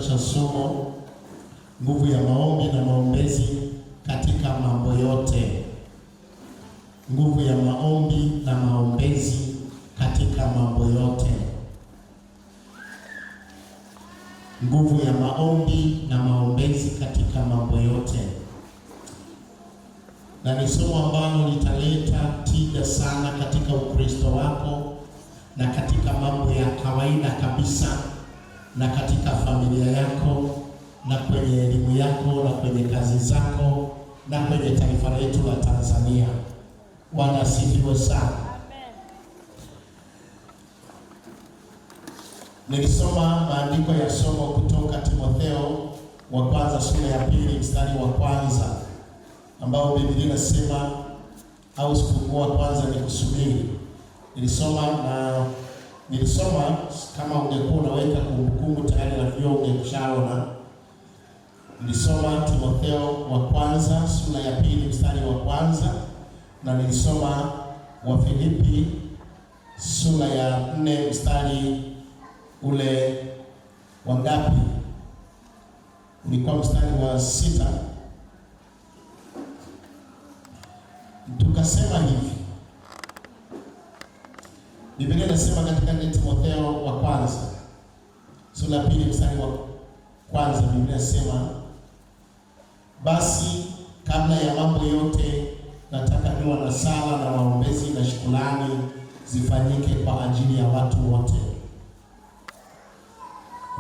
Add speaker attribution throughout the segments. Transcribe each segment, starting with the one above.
Speaker 1: Cha somo nguvu ya maombi na maombezi katika mambo yote. Nguvu ya maombi na maombezi katika mambo yote. Nguvu ya maombi na maombezi katika mambo yote. Na ni somo ambalo litaleta tija sana katika Ukristo wako na katika mambo ya kawaida kabisa na katika familia yako na kwenye elimu yako na kwenye kazi zako na kwenye taifa letu la Tanzania. Bwana asifiwe sana. Amen. Nilisoma maandiko ya somo kutoka Timotheo wa kwanza sura ya 2 mstari wa kwanza ambao Biblia inasema au siku wa kwanza ni kusubiri. Nilisoma kama ungekuwa unaweka kumbukumbu tayari na vio ungeshaona. Nilisoma Timotheo wa kwanza sura ya 2 mstari wa kwanza na nilisoma wa Filipi sura ya 4 mstari ule wa ngapi? Ulikuwa mstari wa 6. Tukasema hivi. Biblia inasema katika Timotheo wa kwanza sura ya 2 mstari wa kwanza, Biblia inasema basi kabla ya mambo yote nataka dua na sala na maombezi na shukrani zifanyike kwa ajili ya watu wote.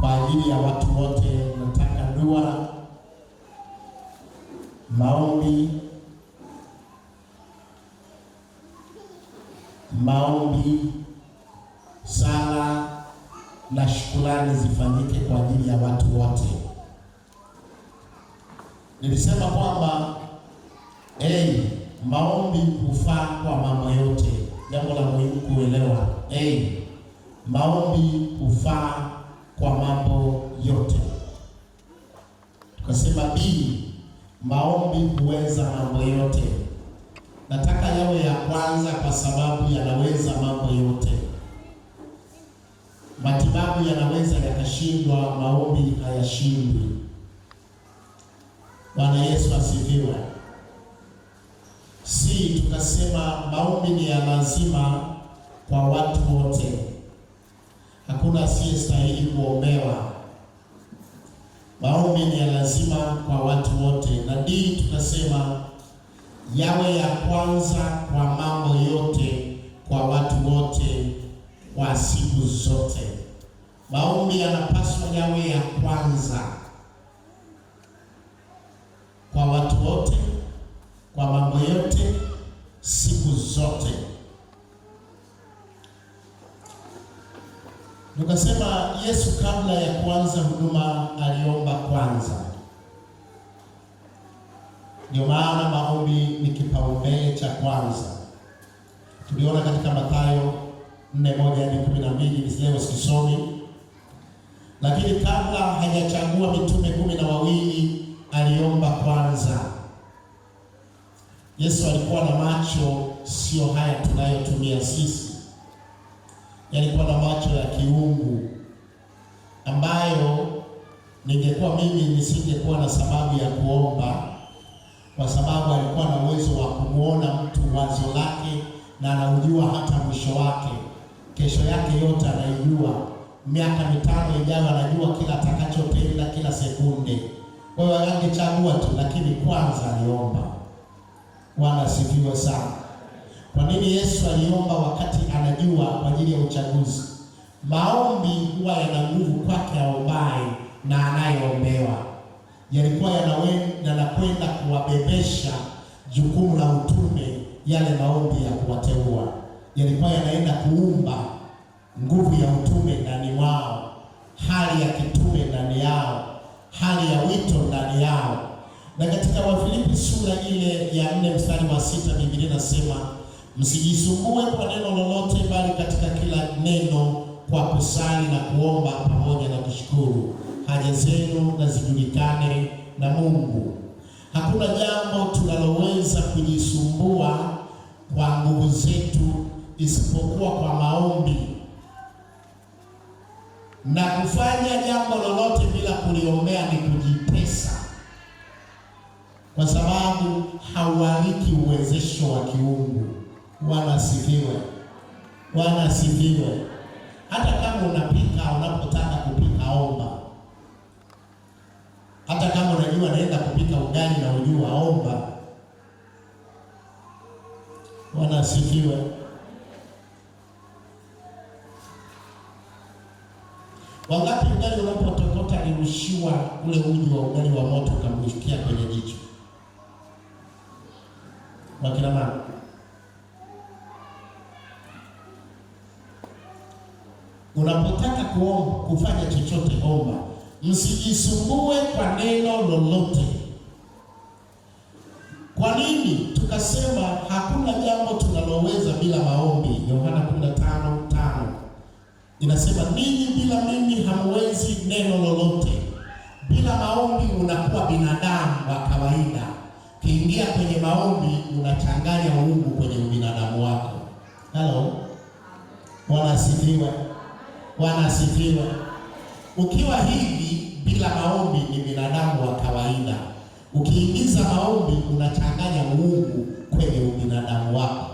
Speaker 1: Kwa ajili ya watu wote nataka dua, maombi, sala na shukrani zifanyike kwa ajili ya watu wote. Nilisema kwamba maombi hufaa kwa mambo yote. Jambo la muhimu kuelewa, maombi hufaa kwa mambo yote. Tukasema maombi huweza mambo yote. Nataka yawe ya kwanza kwa sababu yanaweza mambo yote. Matibabu yanaweza yakashindwa, maombi hayashindwi. Bwana Yesu asifiwe. Tukasema maombi ni ya lazima kwa watu wote. Hakuna asiyestahili kuombewa. Maombi ni ya lazima kwa watu wote. Na tukasema yawe ya kwanza kwa mambo yote kwa watu wote kwa siku zote. Maombi yanapaswa yawe ya kwanza kwa watu wote kwa mambo yote siku zote. Tukasema Yesu kabla ya kuanza huduma aliomba kwanza. Ndio maana maombi ni kipaumbele cha kwanza. Tuliona katika Mathayo 4:1-12, leo sisomi. Lakini kabla hajachagua mitume 12 aliomba kwanza. Yesu alikuwa na macho sio haya tunayotumia sisi. Yalikuwa na macho ya kiungu ambayo ningekuwa mimi nisingekuwa na sababu ya kuomba, kwa sababu alikuwa na uwezo wa kumuona mtu wazo lake na anaujua hata mwisho wake. Kesho yake yote anaijua. Miaka 5 ijayo anajua kila atakachotenda kila sekunde. Kwa hiyo angechagua tu, lakini kwanza aliomba. Bwana asifiwe sana. Kwa nini Yesu aliomba wakati anajua kwa ajili ya uchaguzi? Maombi huwa yana nguvu kwake aombaye na anayeombewa. Yalikuwa yanakwenda kuwabebesha jukumu la utume, yale maombi ya kuwateua. Yalikuwa yanaenda kuumba nguvu ya utume ndani mwao, hali ya kitume ndani yao, hali ya wito ndani yao. Na katika Wafilipi sura ile ya 4 mstari wa 6, Biblia inasema msijisumbue kwa neno lolote, bali katika kila neno kwa kusali na kuomba pamoja na kushukuru haja zenu na zijulikane na Mungu. Hakuna jambo tunaloweza kujisumbua kwa nguvu zetu isipokuwa kwa maombi. na kufanya jambo lolote bila kuliombea ni kujitesa, kwa sababu haualiki uwezesho wa kiungu. Bwana asifiwe. Bwana asifiwe. Hata kama unapika, unapotaka kupika omba. Hata kama unajua naenda kupika ugali na ujua omba. Bwana asifiwe. Wangapi ugali unapotokota alirushiwa ule uji wa ugali wa moto ukamrushia kwenye jicho? Wakina mama. Unapotaka kuomba, kufanya chochote omba. Msijisumbue kwa neno lolote. Kwa nini? Tukasema hakuna jambo tunaloweza bila maombi. Yohana 15:5 inasema ninyi bila mimi hamwezi neno lolote. Bila maombi unakuwa binadamu wa kawaida. Kiingia kwenye maombi unachanganya uungu kwenye ubinadamu wako. Hello. Bwana asifiwe. Bwana asifiwe. Ukiwa hivi bila maombi ni binadamu wa kawaida. Ukiingiza maombi unachanganya uungu kwenye ubinadamu wako.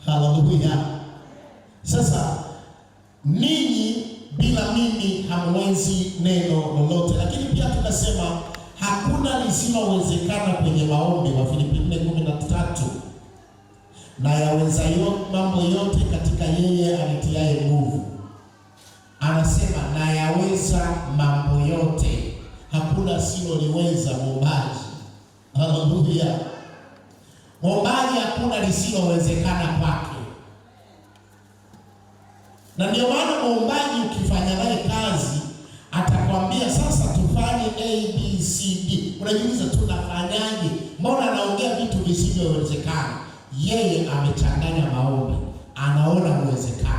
Speaker 1: Haleluya. Sasa ninyi bila mimi hamwezi neno lolote. Lakini pia tukasema hakuna lisilowezekana kwenye maombi. Wafilipi 4:13 na yaweza mambo yote katika yeye anitiaye nguvu. Anasema na yaweza mambo yote. Hakuna siloliweza muombaji. Haleluya. Muombaji hakuna lisilowezekana kwake. Na ndio maana muombaji ukifanya naye kazi atakwambia sasa tufanye A, B, C, D. Unajiuliza tunafanyaje? Mbona anaongea vitu visivyowezekana? Yeye amechanganya maombi, anaona uwezekano.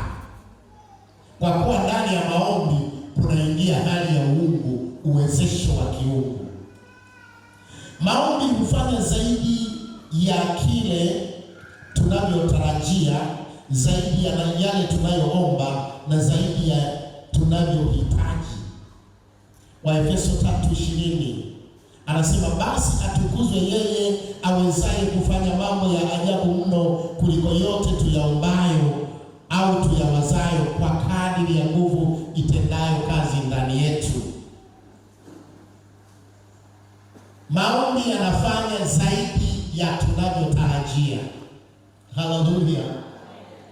Speaker 1: Kwa kuwa ndani ya maombi kunaingia hali ya uungu, uwezesho wa kiungu. Maombi hufanya zaidi ya kile tunavyotarajia, zaidi ya yale tunayoomba na zaidi ya tunavyohitaji. Waefeso 3:20 anasema basi atukuzwe yeye awezaye kufanya mambo ya ajabu mno kuliko yote tuyaombayo au tuyawazayo, kwa kadiri ya nguvu itendayo kazi ndani yetu. Maombi yanafanya zaidi ya tunavyotarajia. Haleluya.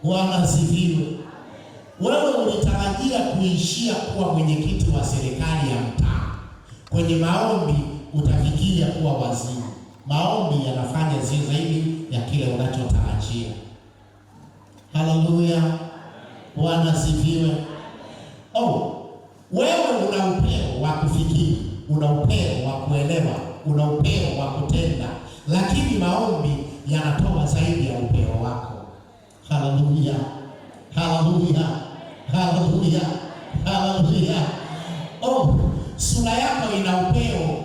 Speaker 1: Bwana asifiwe. Wewe ulitarajia kuishia kuwa mwenyekiti wa serikali ya mtaa. Kwenye maombi utafikia kuwa waziri. Maombi yanafanya zaidi ya kile unachotarajia. Haleluya. Bwana asifiwe. Wewe una upeo wa kufikiri, una upeo wa kuelewa, una upeo wa kutenda, lakini maombi yanatoa zaidi ya upeo wako. Haleluya. Haleluya. Haleluya. Haleluya. Sura yako ina upeo.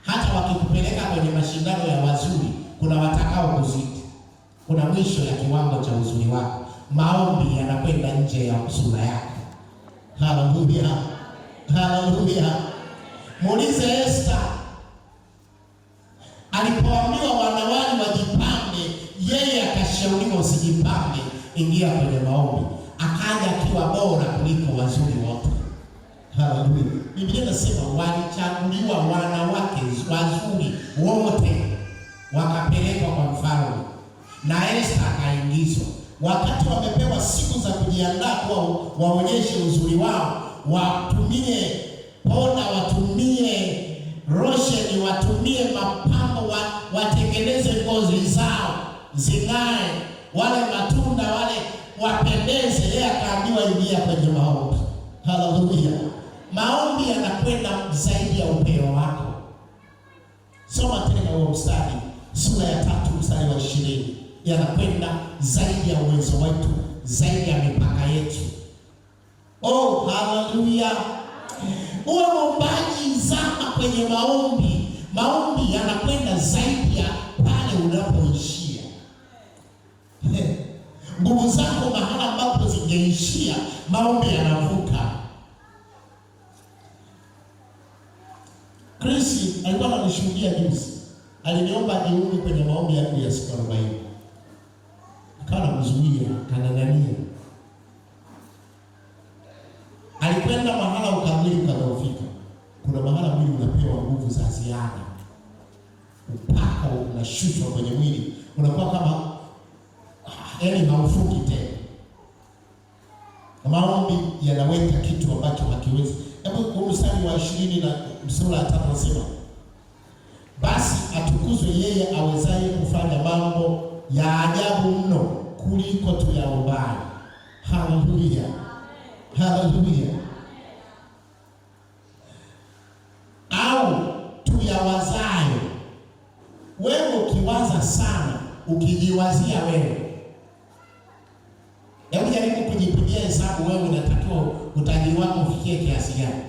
Speaker 1: Hata wakikupeleka kwenye mashindano ya wazuri, kuna watakao kuzidi. Kuna mwisho ya kiwango cha uzuri wako. Maombi yanakwenda nje ya sura yako. Haleluya. Haleluya. Muulize Esther. Alipoambiwa wanawali wajipambe, yeye akashauriwa usijipambe, ingia kwenye maombi. Akaja akiwa bora kuliko wazuri wote. Haleluya. Biblia inasema walichaguliwa wanawake wazuri wote wakapelekwa kwa mfalme. Na Esther akaingizwa. Wakati wamepewa siku za kujiandaa kwa waonyeshe uzuri wao, watumie poda, watumie rosheni, watumie mapambo, watengeneze ngozi zao zing'ae, wale matunda wale wapendeze. Yeye akaambiwa ingia kwenye maombi. Haleluya. Maombi yanakwenda zaidi ya upeo wako. Soma tena huo mstari, sura ya 3 mstari wa 20. Yanakwenda zaidi ya uwezo wetu, zaidi ya mipaka yetu. Haleluya. Uwe mwombaji, zama kwenye maombi. Maombi yanakwenda zaidi ya pale unapoishia. Nguvu zako mahala ambapo zingeishia, maombi yanavuka. Chris alikuwa ananishuhudia juzi. Aliniomba niunge kwenye maombi yangu ya siku 40. Nikawa namzuia, kanang'ania. Alikwenda mahala ukamili ukadhoofika. Kuna mahala mwili unapewa nguvu za ziada. Upako unashushwa kwenye mwili. Unakuwa kama yaani haufuki tena. Maombi yanaweka kitu ambacho hakiwezi. Hebu mstari wa 20 na mstari wa 3 nasema, basi atukuzwe yeye awezaye kufanya mambo ya ajabu mno kuliko tuyaombayo. Haleluya. Haleluya. Au tuyawazayo. Wewe ukiwaza sana, ukijiwazia wewe. Hebu jaribu kujipigia hesabu wewe unatakiwa utajiri wako ufikie kiasi gani?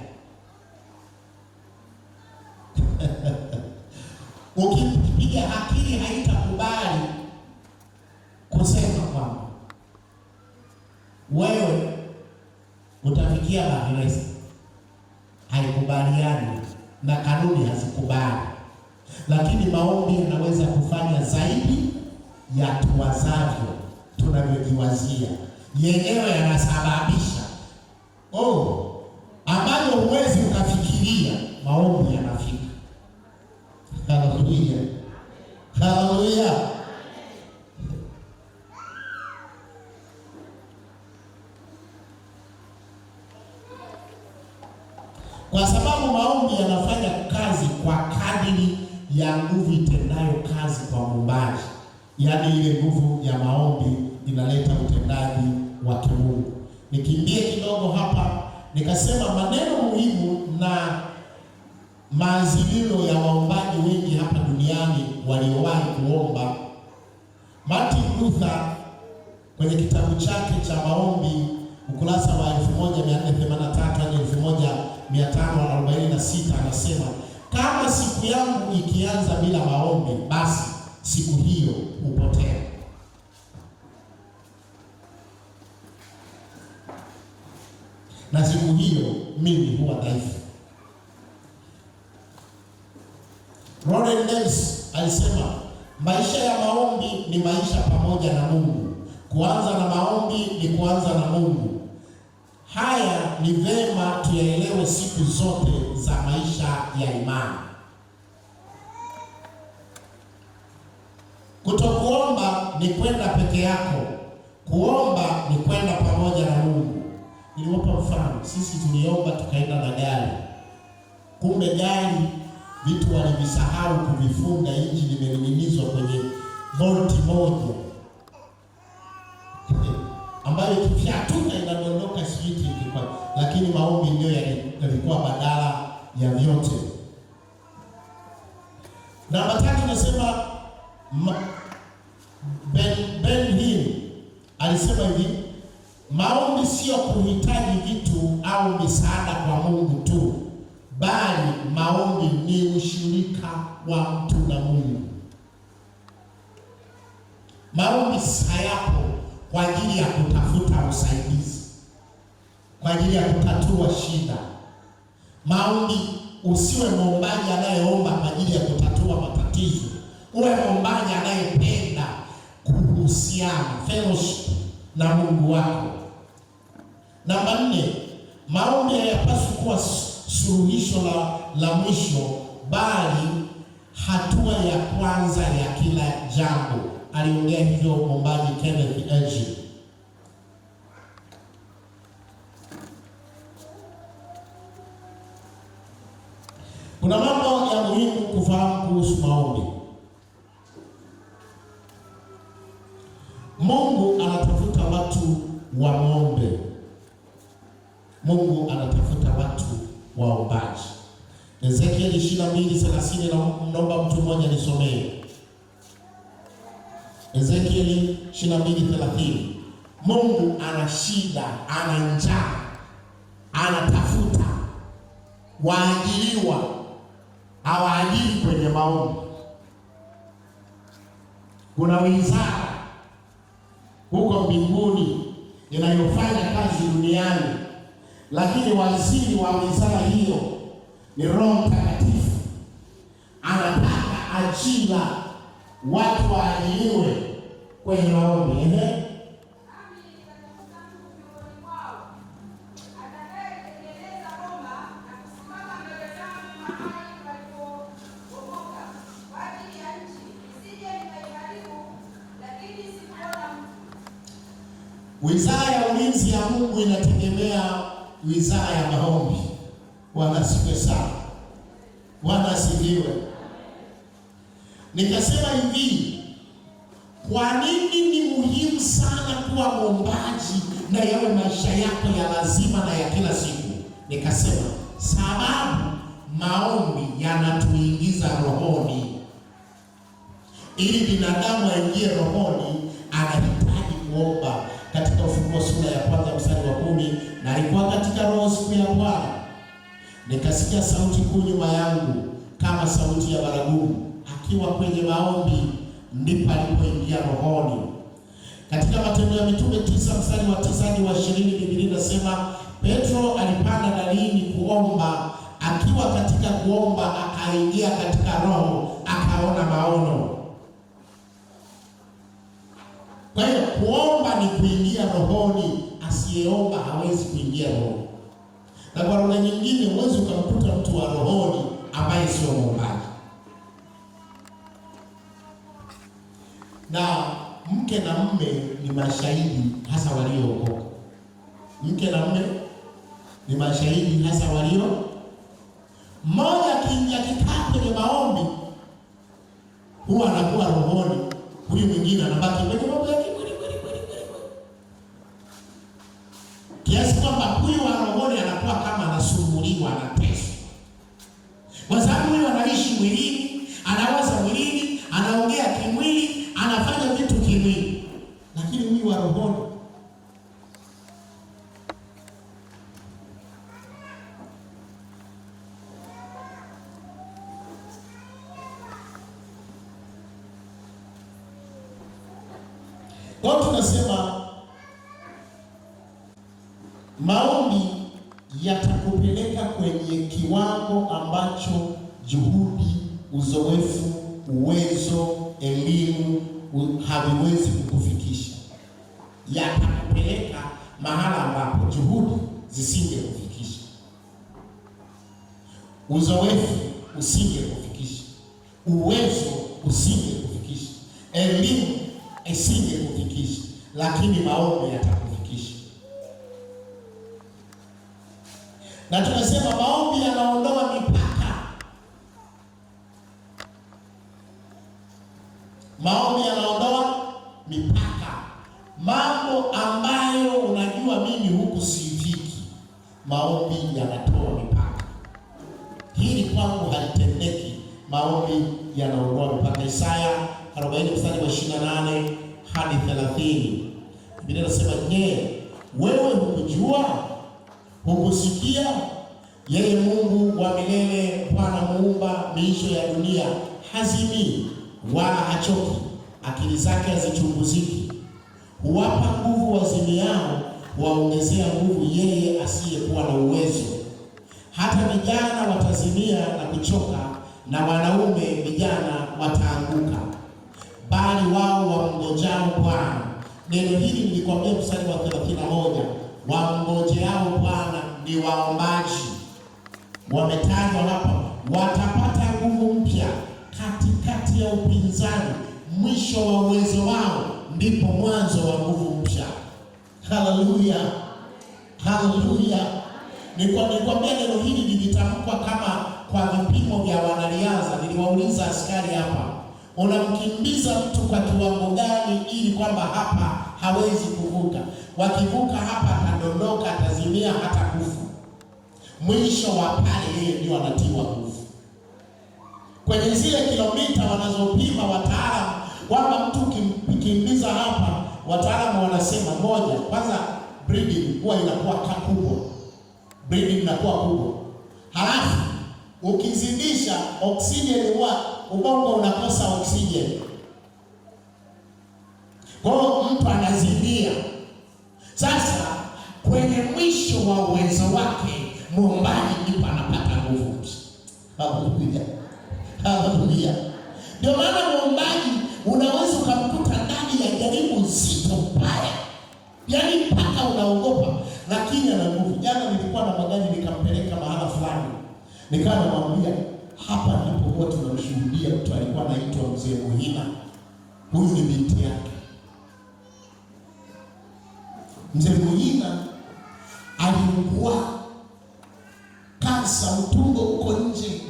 Speaker 1: Ukipiga akili haitakubali kusema kwamba wewe utafikia bahiresi. Haikubaliani na kanuni hazikubali. Lakini maombi yanaweza kufanya zaidi ya tuwazavyo, tunavyojiwazia. Yenyewe yanasababisha ambayo huwezi ukafikiria, maombi yanafika. Haleluya. Haleluya. Kwa sababu maombi yanafanya kazi kwa kadiri ya nguvu itendayo kazi kwa muumbaji. Yaani ile nguvu ya maombi inaleta utendaji wa kimungu. Nikimbie kidogo hapa, nikasema maneno muhimu na maazimio ya waombaji wengi hapa duniani waliowahi kuomba. Martin Luther kwenye kitabu chake cha maombi ukurasa wa 1483 hadi 1546 anasema, kama siku yangu ikianza bila maombi, basi siku hiyo hupotea. Na siku hiyo mimi huwa dhaifu. Warren Ellis alisema, maisha ya maombi ni maisha pamoja na Mungu. Kuanza na maombi ni kuanza na Mungu. Haya ni vema tuyaelewe siku zote za maisha ya imani. Kutokuomba ni kwenda peke yako. Kuomba ni kwenda pamoja na Mungu. Niliwapa mfano, sisi tuliomba tukaenda na gari. Kumbe gari vitu walivisahau kuvifunga, injini imening'inizwa kwenye volti moja ambayo ikifyatuka inadondoka switi kwa, lakini maombi ndio yalikuwa badala ya vyote. Namba 3 nasema Ben Hinn alisema hivi, maombi sio kuhitaji vitu au misaada kwa Mungu tu, bali maombi ni ushirika wa mtu na Mungu. Maombi hayapo kwa ajili ya kutafuta usaidizi, kwa ajili ya kutatua shida. Maombi, usiwe mwombaji anayeomba kwa ajili ya kutatua matatizo. Uwe mwombaji anayependa kuhusiana, fellowship na Mungu wako. Namba 4, maombi hayapaswi kuwa suluhisho la mwisho, bali hatua ya kwanza ya kila jambo. Aliongea hivyo mwombaji Kenneth Hagin. Kuna mambo ya muhimu kufahamu kuhusu maombi. Mungu anatafuta watu waombe. Mungu anatafuta watu waombaji. Ezekiel 22:30 na naomba mtu mmoja nisomee. Ezekiel 22:30. Mungu ana shida, ana njaa, anatafuta waajiriwa hawaajiri kwenye maombi. Kuna wizara huko mbinguni inayofanya kazi duniani, lakini waziri wa wizara hiyo ni Roho Mtakatifu. ajira, watu waajiriwe kwenye maombi. Wizara ya ulinzi ya Mungu inategemea wizara ya maombi. Bwana asifiwe sana. Bwana asifiwe. Nikasema hivi, kwa nini ni muhimu sana kuwa mwombaji na yawe maisha yako ya lazima na ya kila siku? Nikasema sababu maombi yanatuingiza rohoni. Ili binadamu aingie rohoni anahitaji kuomba. Katika Ufunuo sura ya 1 mstari wa 10, na alikuwa katika roho siku ya Bwana, nikasikia sauti kuu nyuma yangu kama sauti ya baragumu. Akiwa kwenye maombi ndipo alipoingia rohoni. Katika Matendo ya Mitume 9 mstari wa 9 hadi wa 20, Biblia inasema Petro alipanda dalini kuomba. Akiwa katika kuomba akaingia katika roho, akaona maono. Kwa hiyo kuomba ni kuingia rohoni. Asiyeomba hawezi kuingia rohoni. Na kwa lugha nyingine, huwezi ukamkuta mtu wa rohoni ambaye sio mwombaji. Na mke na mume ni mashahidi hasa waliookoka. Mke na mume ni mashahidi hasa walio. Mmoja akikaa kwenye maombi huwa anakuwa rohoni, huyu mwingine anabaki kwenye mambo yake kiasi kwamba huyu wa rohoni anakuwa kama anasumbuliwa na pesa, kwa sababu huyu anaishi mwilini, anawaza mwilini, anaongea kimwili, anafanya vitu kimwili, lakini huyu wa rohoni kwa tunasema maombi yatakupeleka kwenye kiwango ambacho juhudi, uzoefu, uwezo, elimu haviwezi kukufikisha. Yatakupeleka mahala ambapo juhudi zisingekufikisha, uzoefu usingekufikisha, uwezo usingekufikisha, elimu isingekufikisha, lakini maombi yatakufikisha. Na tunasema maombi yanaondoa mipaka. Maombi yanaondoa mipaka. Mambo ambayo unajua mimi huku sifiki, maombi yanatoa mipaka. Hili kwangu halitendeki, maombi yanaondoa mipaka. Isaya 40 mstari wa 28 hadi 30. Biblia inasema, je, wewe hukujua? Hukusikia? Yeye Mungu wa milele, Bwana muumba miisho ya dunia, hazimii wala hachoki, akili zake hazichunguziki. Huwapa nguvu wazimiao, waongezea nguvu yeye asiyekuwa na uwezo. Hata vijana watazimia na kuchoka, na wanaume vijana wataanguka, bali wao wamngojao Bwana. Neno hili nilikwambia mstari wa 31, wamngojeao Bwana ni waombaji. Wametajwa hapa, watapata nguvu mpya katikati ya upinzani. Mwisho wa uwezo wao ndipo mwanzo wa nguvu mpya. Haleluya, haleluya. Nikwambia neno hili lilitamkwa kama kwa vipimo vya wanariadha. Niliwauliza askari hapa, unamkimbiza mtu kwa kiwango gani ili kwamba hapa hawezi kuvuka? Wakivuka hapa atadondoka, atazimia, hata kufa. Mwisho wa pale yeye ndio anatiwa nguvu. Kwenye zile kilomita wanazopima wataalamu, kwamba mtu kimbiza hapa, wataalamu wanasema moja, kwanza breathing huwa inakuwa kubwa. Breathing inakuwa kubwa. Halafu ukizidisha oksijeni, huwa ubongo unakosa oksijeni. Kwa hiyo mtu anazimia. Sasa kwenye mwisho wa uwezo wake muombaji ndipo anapata nguvu. Haleluya, haleluya. Ndio maana muombaji unaweza ukamkuta ndani ya jaribu zito mbaya, yaani mpaka unaogopa, lakini ana nguvu. Jana nilikuwa na magari nikampeleka mahala fulani, nikawa namwambia hapa ndipo huwa tunamshuhudia mtu alikuwa anaitwa Mzee Muhina. Huyu ni binti yake. Mzee Muhina aliugua kansa utumbo huko nje.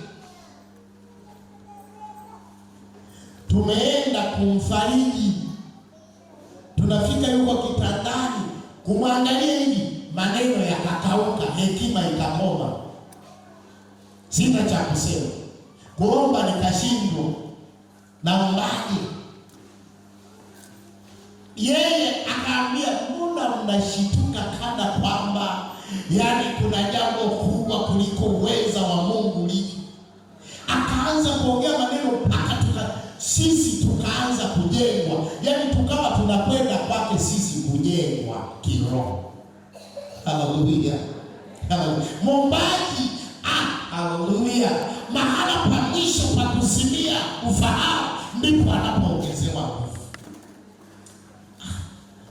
Speaker 1: Tumeenda kumfariji, tunafika yuko kitandani, kumwangalia hivi, maneno yakakauka, hekima ikakoma. Sina cha kusema, kuomba nikashindwa, naombaje? Yeye akaambia, mbona mnashituka kana kwamba yaani kuna jambo kubwa kuliko uweza wa Mungu liki? Akaanza kuongea maneno mpaka sisi tukaanza kujengwa, yaani tukawa tunakwenda kwake sisi kujengwa kiroho. Haleluya, haleluya. Mombaji, haleluya, mahala pa mwisho pa kusimia ufahamu ndipo anapoongezewa nguvu.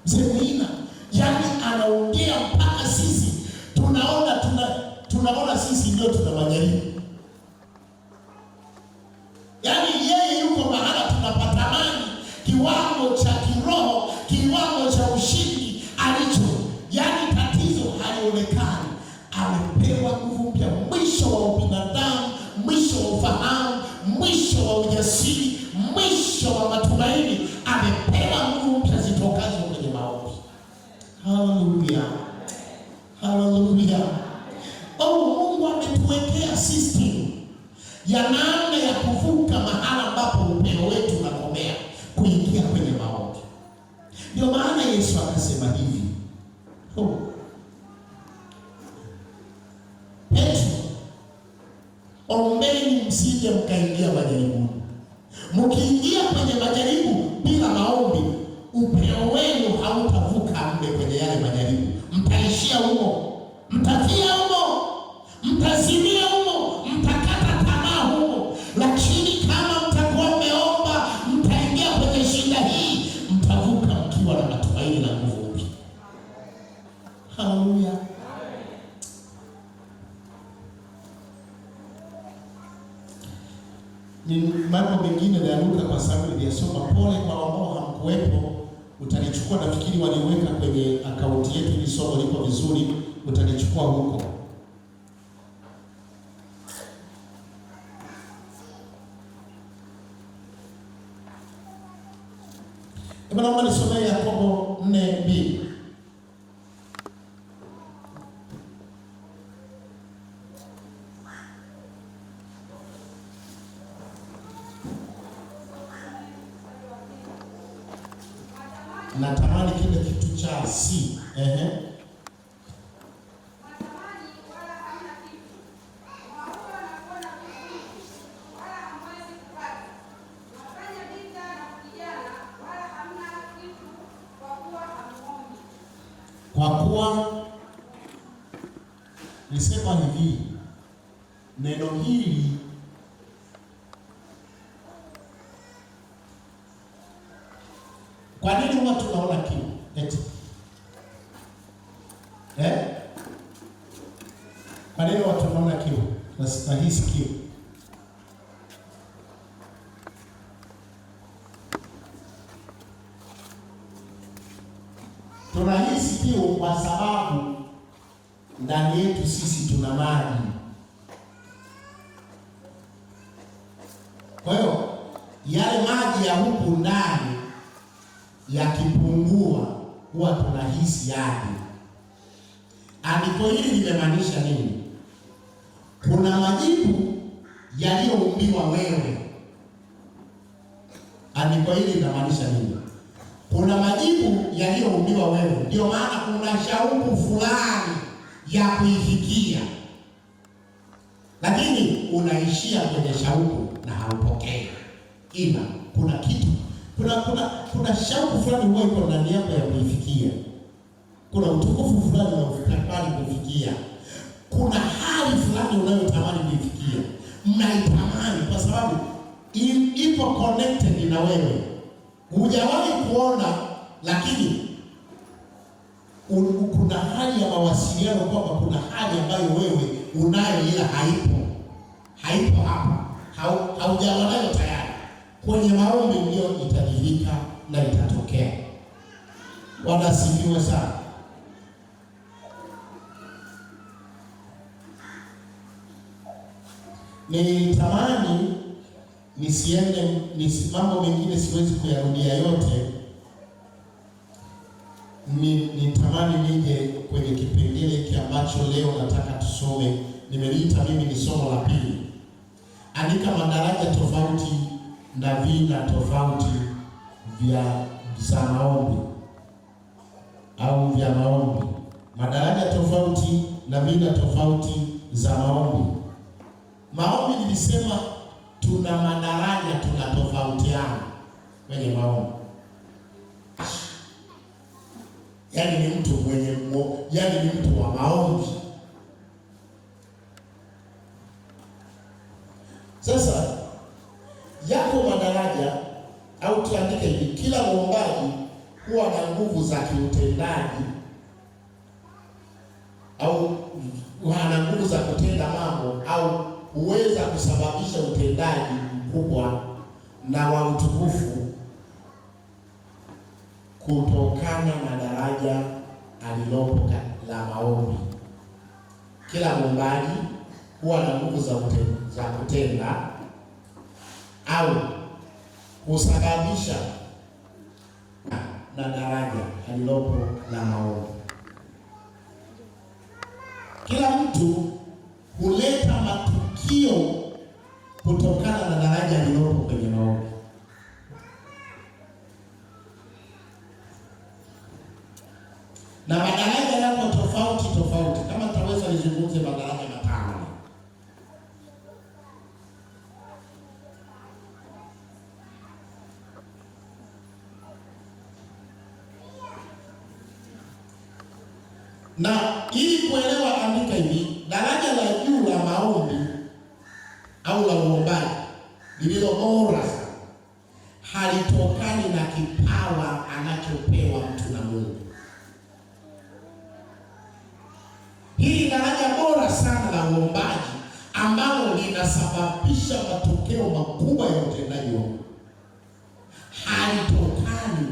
Speaker 1: Mzee Muhina yaani anaongea mpaka sisi tunaona sisi ndio tunawajaribu. Yaani yeye yuko mahala tunapata amani, kiwango cha kiroho, kiwango cha ushindi alicho. Yaani tatizo halionekani, amepewa nguvu mpya, mwisho wa ubinadamu, mwisho wa ufahamu, mwisho wa ujasiri, mwisho wa matumaini. Amepewa nguvu mpya zitokazo kwenye maombi. Haleluya, haleluya. Mungu ametuwekea system ya namna ya kuvuka mahala ambapo upeo wetu unakomea kuingia kwenye maombi. Ndio maana Yesu akasema hivi, Petro, ombeni msije mkaingia majaribuni. Mkiingia kwenye majaribu bila maombi, upeo wenu hautavuka mle kwenye yale majaribu. Mtaishia humo, mtafia humo, mtazimia humo, mtakata tamaa humo. Lakini kama mtakuwa mmeomba, mtaingia kwenye shida hii, mtavuka mkiwa na matumaini na nguvu mpya. Haleluya. Ni mambo mengine nayaruka kwa sababu niliyasoma. Pole kwa ambao hamkuwepo, utalichukua, nafikiri waliweka kwenye akaunti yetu, ili somo liko vizuri, utalichukua huko. Naomba nisomee Yakobo 4:2. Natamani kile kitu cha si kwa kuwa nisema hivi, neno hili kwa nini watu tunaona kiu? Eti kwa nini watu tunaona kiu? Nahisi kiu. Tunahisi kiu kwa sababu ndani yetu sisi tuna maji. Kwa hiyo yale maji ya huku ndani yakipungua huwa tunahisi yaji. Andiko hili limemaanisha nini? Kuna majibu yaliyoumbiwa wewe. Andiko hili linamaanisha nini? Kuna majibu yaliyoumbiwa wewe. Ndio maana kuna shauku fulani ya kuifikia, lakini unaishia kwenye shauku na haupokei. Ila kuna kitu, kuna shauku fulani huwa iko ndani yako ya kuifikia. Kuna utukufu fulani unaotamani kufikia. Kuna hali fulani unayotamani kuifikia. Mnaitamani kwa sababu ipo connected na wewe. Hujawahi kuona, lakini kuna hali ya mawasiliano, kwamba kuna hali ambayo wewe unayo ila haipo hapa, haujawa nayo tayari. Kwenye maombi ndio itadhihirika na itatokea. Wanasifiwe sana. Nitamani nisiende mambo mengine, siwezi kuyarudia yote. Nitamani nije kwenye kipengele hiki ambacho leo nataka tusome. Nimeliita mimi ni somo la pili. Andika madaraja tofauti na vina tofauti za maombi au vya maombi. Madaraja tofauti na vina tofauti za maombi. Maombi nilisema tuna madaraja, tunatofautiana kwenye maombi. Yaani ni mtu ni mtu wa maombi. Sasa yako madaraja, au tuandike hivi, kila muombaji huwa na nguvu za kiutendaji au ana nguvu za kutenda mambo au huweza kusababisha utendaji mkubwa na wa utukufu kutokana na daraja alilopo la maombi. Kila muombaji huwa na nguvu za kutenda au kusababisha na daraja alilopo la maombi. Kila mtu huleta matukio kutokana na daraja alilopo kwenye maombi. Na madaraja yako tofauti. Kama taweza nizungumze madaraja matano. Na ili kuelewa, andika hivi: daraja la juu la maombi au la uombaji lililo bora halitokani na kipawa anachopewa mtu na Mungu. Hili daraja bora sana la uombaji ambalo linasababisha matokeo makubwa ya utendaji wa Mungu halitokani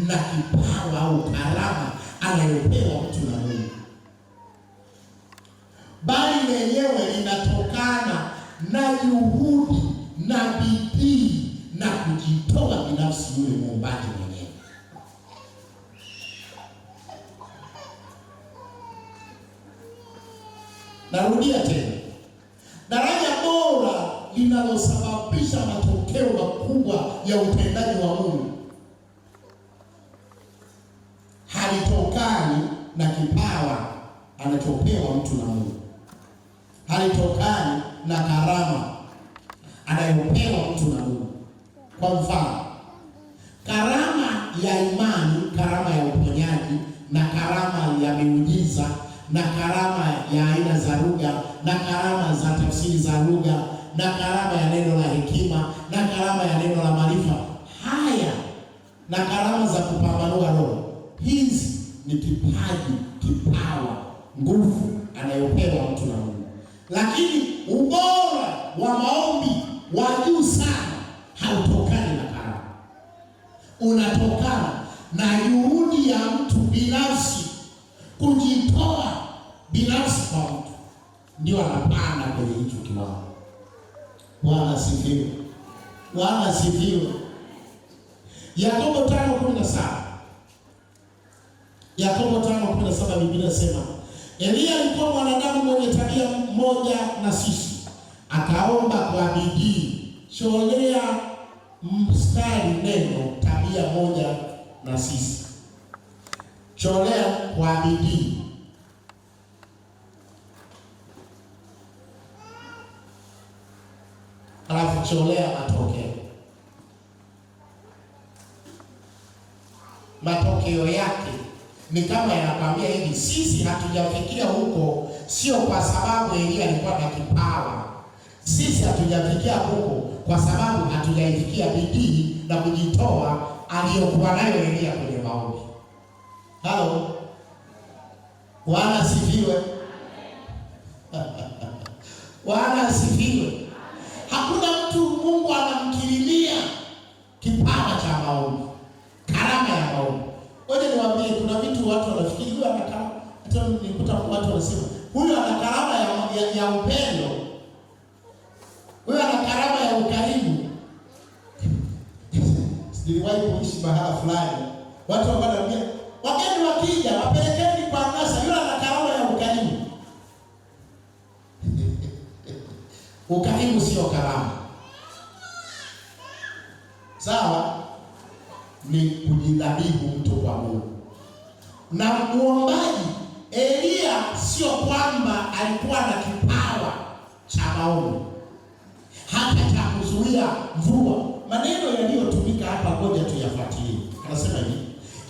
Speaker 1: na kipawa au karama anayopewa mtu na Mungu, bali lenyewe linatokana na juhudi na bidii na kujitoa binafsi yule muombaji mwenyewe. Narudia tena, daraja bora linalosababisha matokeo makubwa ya utendaji wa Mungu halitokani na kipawa anachopewa mtu na Mungu, halitokani na karama anayopewa mtu na Mungu. Kwa mfano, karama ya imani, karama ya uponyaji, na karama ya miujiza, na karama ya aina za lugha, na karama za tafsiri za lugha, na karama ya neno la hekima, na karama ya neno la maarifa, haya na karama za kupambanua roho, hizi ni kipaji, kipawa, nguvu anayopewa mtu na Mungu. Lakini ubora wa maombi wa juu sana hautokani na karama, unatokana na juhudi ya mtu binafsi, kujitoa binafsi kwa mtu, ndio anapanda kwenye hicho kiwango. Bwana sifiwe. Bwana sifiwe. Yakobo 5:17. Yakobo 5:17, Biblia inasema Elia alikuwa mwanadamu mwenye tabia moja na sisi, akaomba kwa bidii. Cholea mstari neno tabia moja na sisi. Cholea kwa bidii. Alafu cholea matokeo. Matokeo yake ni kama yanakwambia hivi: sisi hatujafikia huko, sio kwa sababu Elia alikuwa na kipawa, Sisi hatujafikia huko kwa sababu hatujaifikia bidii na kujitoa aliyokuwa nayo Elia kwenye maombi. Halo, Bwana asifiwe. Bwana asifiwe. Hakuna mtu Mungu anamkirimia kipawa cha maombi, karama ya maombi. Ngoja niwaambie, kuna vitu watu wanafikiri huyu ana karama. Hata nikuta watu wanasema huyu ana karama ya upendo, huyu ana karama ya ukarimu. Niliwahi kuishi mahala fulani, watu wakaniambia wageni wakija wapelekeni kwa Ngasa, yule ana karama ya ukarimu. Ukarimu sio karama. Sawa, ni kujidhabihu mtu kwa Mungu. Na muombaji Elia sio kwamba alikuwa na kipawa cha maombi hata cha kuzuia mvua. Maneno yaliyotumika hapa ngoja tuyafuatilie. Anasema hivi,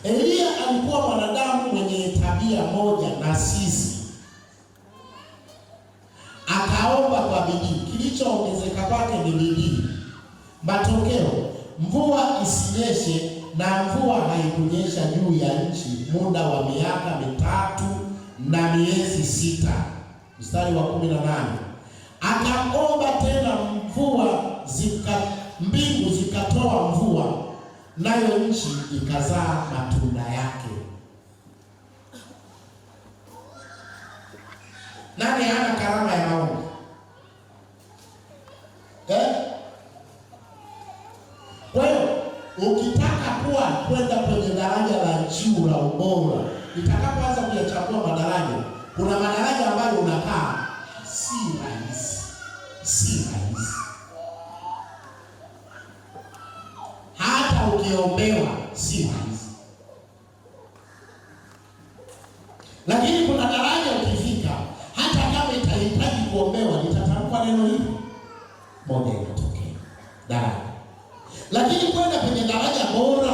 Speaker 1: Elia alikuwa mwanadamu mwenye tabia moja na sisi. Akaomba kwa bidii. Kilichoongezeka kwake ni bidii. Matokeo, mvua isinyeshe, na mvua haikunyesha juu ya nchi muda wa miaka 3 na miezi 6. Mstari wa 18. Akaomba tena, mbingu zikatoa mvua, nayo nchi ikazaa matunda yake. Nani hana karama ya maombi? Kwa hiyo ukitaka kwenda kwenye daraja la juu la ubora, nitakapoanza kuyachagua madaraja, kuna madaraja ambayo unakaa si rahisi. Hata ukiombewa si rahisi. Lakini kuna daraja ukifika, hata kama itahitaji kuombewa, nitatamka neno hili moja inatokea daraja. Lakini kwenda kwenye daraja bora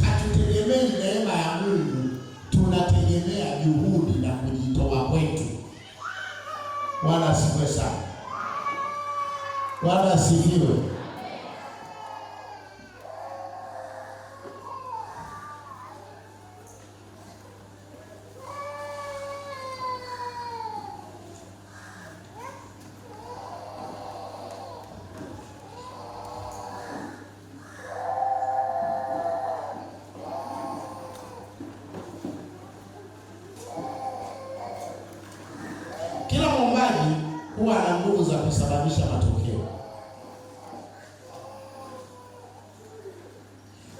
Speaker 1: hatutegemei neema ya Mungu, tunategemea juhudi na kujitoa kwetu. Bwana asifiwe sana. Bwana asifiwe. Kila mwombaji huwa na nguvu za kusababisha matokeo,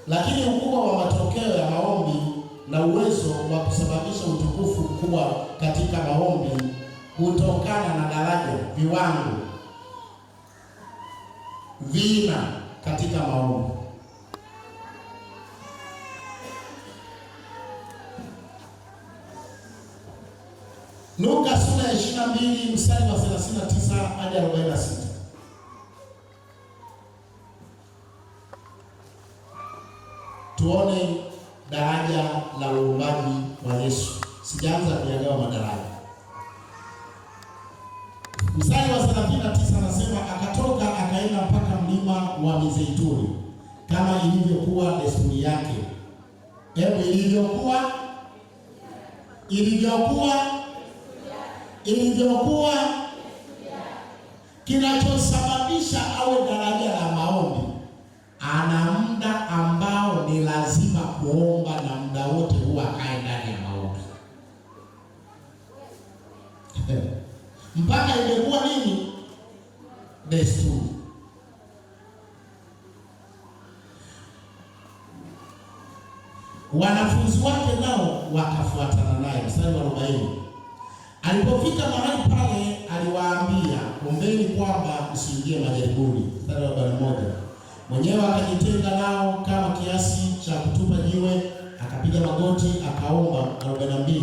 Speaker 1: lakini ukubwa wa matokeo ya maombi na uwezo wa kusababisha utukufu mkubwa katika maombi hutokana na daraja, viwango, vina katika maombi. Luka sura ya 22 mstari wa 39 hadi 46. Tuone daraja la uumbaji wa Yesu. Sijaanza kuyagawa madaraja. Mstari wa 39 anasema, akatoka akaenda mpaka mlima wa Mizeituni kama ilivyokuwa desturi yake. Ilivyokuwa kinachosababisha awe daraja la maombi, ana muda ambao ni lazima kuomba, na muda wote huwa akae ndani ya maombi. Mpaka imekuwa nini? Desturi. Wanafunzi wake nao wakafuatana naye. Mstari wa 40. Alipofika mahali pale, aliwaambia, ombeni kwamba msiingie majaribuni. Mstari wa 41. Mwenyewe akajitenga nao kama kiasi cha kutupa jiwe, akapiga magoti akaomba. 42.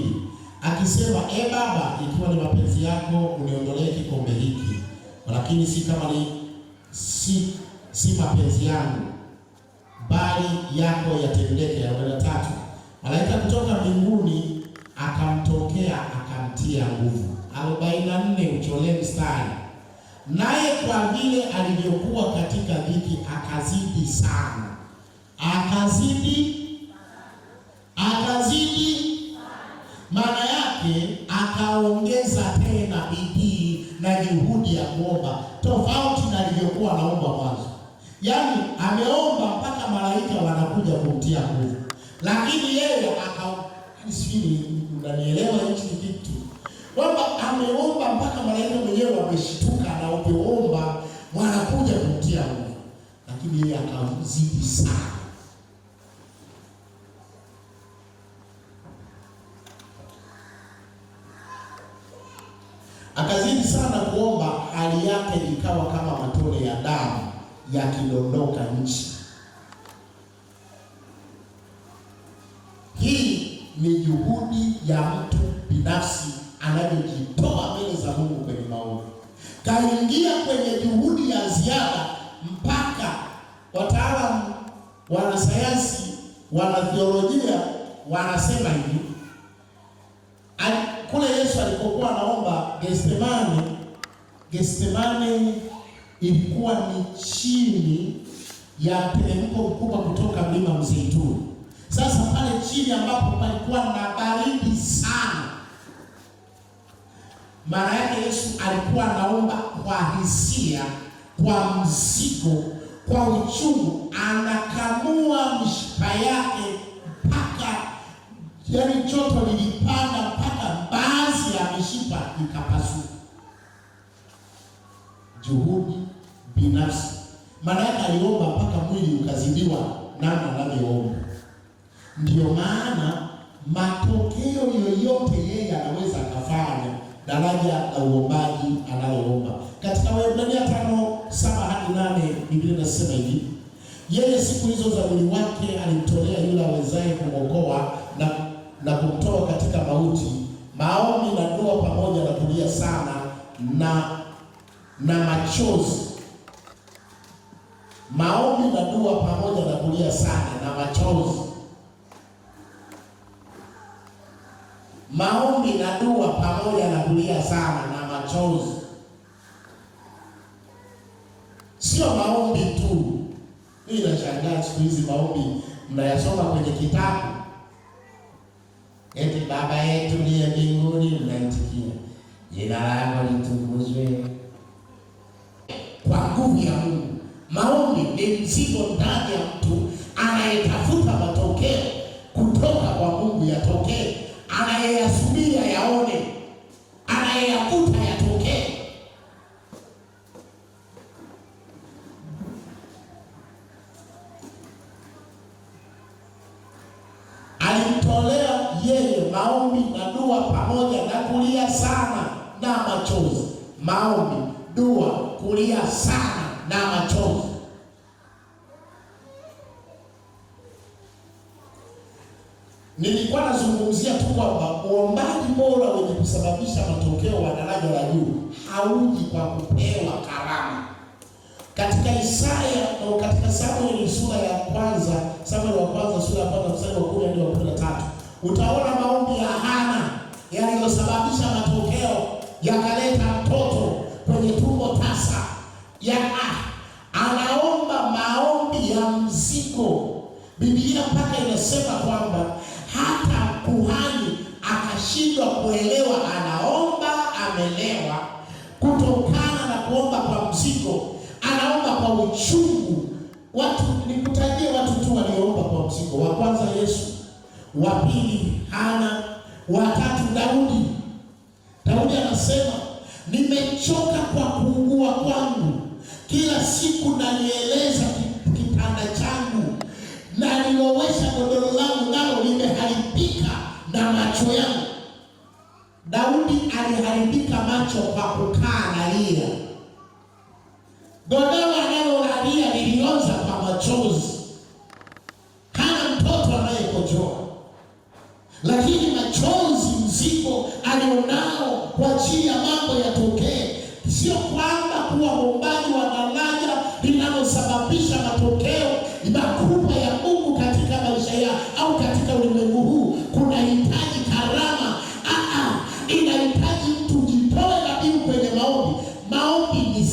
Speaker 1: Akisema, Baba, ikiwa ni mapenzi yako, uniondolee kikombe hiki, lakini si mapenzi yangu bali yako yatendeke. 43. Malaika kutoka mbinguni akamtokea akamtia nguvu. 44. Ucholee mstari. naye kwa vile alivyokuwa katika dhiki akazidi sana. Akazidi, maana yake akaongeza tena bidii na juhudi ya kuomba, tofauti na alivyokuwa anaomba mwanzo. Yaani ameomba mpaka malaika wanakuja kumtia nguvu, lakini yeye unanielewa hichi kitu, kwamba ameomba mpaka malaika mwenyewe wameshtuka, na ukiomba wanakuja kumtia nguvu, lakini yeye akazidi sana. Akazidi sana kuomba, hali yake ikawa kama matone ya damu yakidondoka nchi. Hii ni juhudi ya mtu binafsi anayojitoa mbele za Mungu kwenye maombi. Kaingia kwenye juhudi ya ziada mpaka wataalamu, wanasayansi, wanatheolojia wanasema hivi, kule Yesu alipokuwa anaomba Getsemane ilikuwa ni chini ya mteremko mkubwa kutoka mlima Mzeituni. Sasa pale chini ambapo palikuwa na baridi sana, maana yake Yesu alikuwa anaomba kwa hisia, kwa mzigo, kwa uchungu, anakamua mishipa yake mpaka yaani joto lilipanda mpaka baadhi ya mishipa ikapasuka. Juhudi binafsi, maana yake aliomba mpaka mwili ukazidiwa namna anavyoomba. Ndio maana matokeo yoyote yeye anaweza akafanya daraja la uombaji analoomba. Katika Waebrania 5:7-8 Biblia inasema hivi, yeye siku hizo za mwili wake alimtolea yule awezaye kumwokoa na kumtoa katika mauti, maombi na dua pamoja na kulia sana na machozi. Maombi na dua pamoja na kulia sana na machozi. Maombi na dua pamoja na kulia sana na machozi. Sio maombi tu. Mimi nashangaa siku hizi maombi mnayasoma kwenye kitabu. Eti Baba yetu uliye mbinguni, mnaitikia jina lako litukuzwe. Kwa nguvu ya Mungu. Maombi ni mzigo ndani ya mtu anayetafuta matokeo kutoka kwa Mungu yatokee, anayeyasubiria yaone, anayeyakuta yatokee. Alimtolea yeye maombi na dua pamoja na kulia sana na machozi. Maombi, dua, kulia sana na machozi. Nilikuwa nazungumzia tu kwamba uombaji bora wenye kusababisha matokeo wa daraja la juu hauji kwa kupewa karama. Katika Isaya au katika Samueli sura ya kwanza, Samueli wa kwanza sura ya kwanza mstari wa 10 hadi wa 13, utaona maombi ya Hana yaliyosababisha matokeo, yakaleta mtoto kwenye tumbo tasa. Anaomba maombi ya mzigo. Biblia mpaka inasema kwamba hata kuhani akashindwa kuelewa, anaomba amelewa kutokana na kuomba kwa mzigo, anaomba kwa uchungu. Nikutajie watu tu walioomba kwa mzigo. Wa kwanza Yesu, wa pili Hana, wa tatu Daudi. Daudi anasema, nimechoka kwa kuugua kwangu, kila siku nalieleza kitanda changu, na nilowesha godoro langu nalo limeharibika na macho yangu. Daudi aliharibika macho kwa kukaa analia. Godoro analolalia lilioza kwa machozi. Hana mtoto anayekojoa, lakini machozi, mzigo alionao kwa ajili ya mambo yatokee. Sio kwamba kuwa mwombaji wa daraja linalosababisha matokeo makubwa ya Mungu katika maisha ya au katika ulimwengu huu kunahitaji karama. Inahitaji mtu jitoe dhabihu kwenye maombi. Maombi ni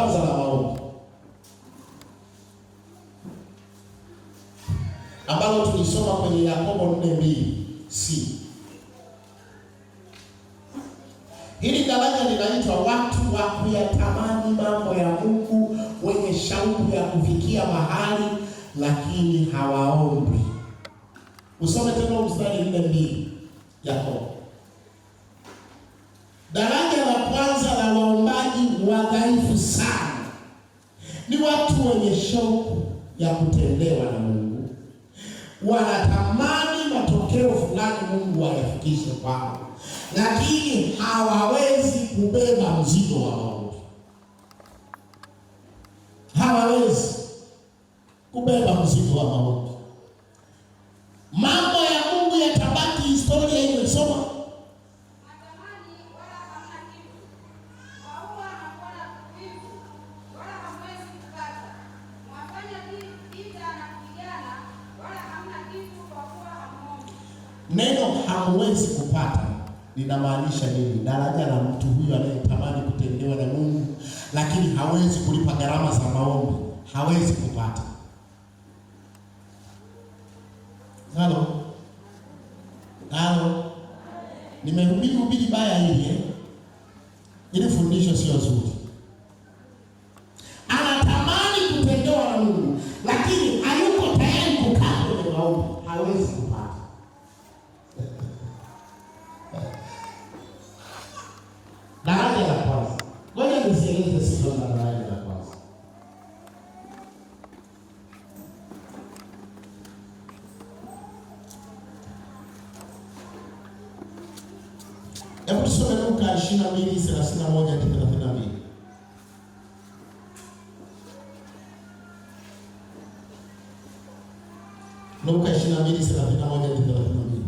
Speaker 1: kwanza la maombi ambalo tulisoma kwenye Yakobo 4:2c. Hili daraja linaitwa watu wa kuyatamani mambo ya Mungu, wenye shauku ya kufikia mahali lakini hawaombi. Usome tena mstari 4:2 Yakobo. Daraja la kwanza la waombaji wadhaifu sana ni watu wenye shauku ya kutendewa na Mungu, wanatamani matokeo fulani Mungu ayafikishe kwao, lakini hawawezi kubeba mzigo wa maombi. Hawawezi kubeba mzigo wa maombi. Mambo ya Mungu yatabaki historia hiyo. Soma. Neno hamwezi kupata linamaanisha nini? Daraja la mtu huyu anayetamani kutendewa na Mungu lakini hawezi kulipa gharama za maombi, hawezi kupata. Halo. Nimehubiri baya hili ili fundisho sio zuri. Anatamani kutendewa na Mungu lakini hayuko tayari kukaa kwenye maombi, hawezi kupata. Daraja la kwanza. Ngoja nisieleze sifa za daraja la kwanza. Hebu tusome Luka 22:31-32. Luka 22:31-32.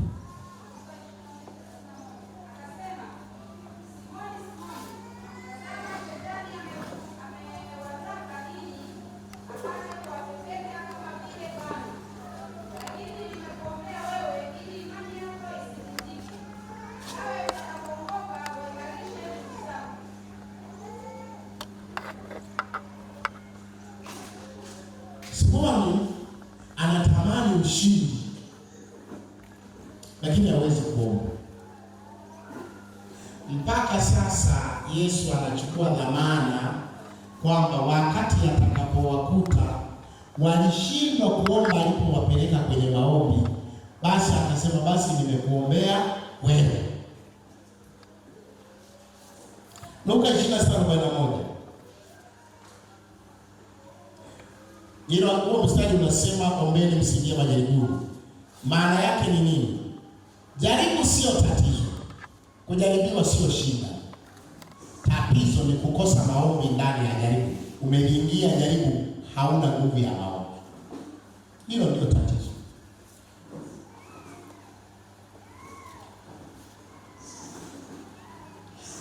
Speaker 1: Simoni anatamani ushindi lakini hawezi kuomba. Mpaka sasa Yesu anachukua dhamana kwamba wakati atakapowakuta walishindwa kuomba alipowapeleka kwenye maombi, basi akasema basi nimekuombea wewe. Luka 26:41. Huo mstari unasema ombeni msiingie majaribuni. Maana yake ni nini? Jaribu sio tatizo. Kujaribiwa sio shida. Tatizo ni kukosa maombi ndani ya jaribu. Umeingia jaribu, hauna nguvu ya maombi. Hilo ndio tatizo.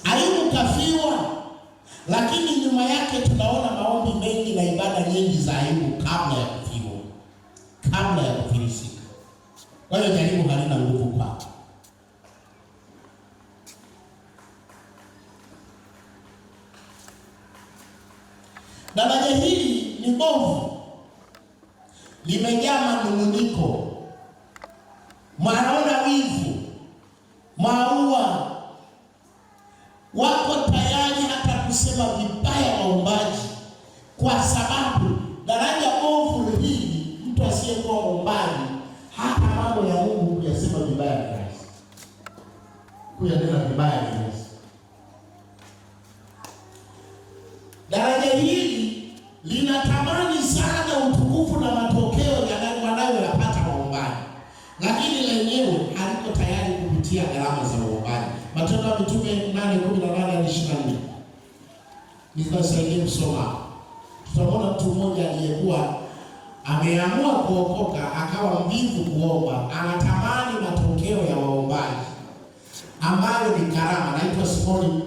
Speaker 1: Ayubu kafiwa, lakini nyuma yake tunaona maombi mengi na ibada nyingi za Ayubu kabla ya kufiwa, kabla ya kufilisika. Kwa hiyo jaribu halina nguvu kwake. Daraja hili ni bovu, limejaa manung'uniko, manaona wivu, maua, wako tayari hata kusema vibaya waombaji, kwa sababu daraja bovu hili, mtu asiyekuwa mwombaji hata mambo ya Mungu kuyasema vibaya ni rahisi, kuyanena vibaya ni rahisi. Daraja hili linatamani sana utukufu na matokeo wanayoyapata waombaji, lakini lenyewe haliko tayari kupitia gharama za waombaji. Matendo ya Mitume 8:18-24. Nitasaidia kusoma. Tutaona mtu mmoja aliyekuwa ameamua kuokoka, akawa mvivu kuomba, anatamani matokeo ya waombaji ambayo ni karama. Anaitwa Simoni,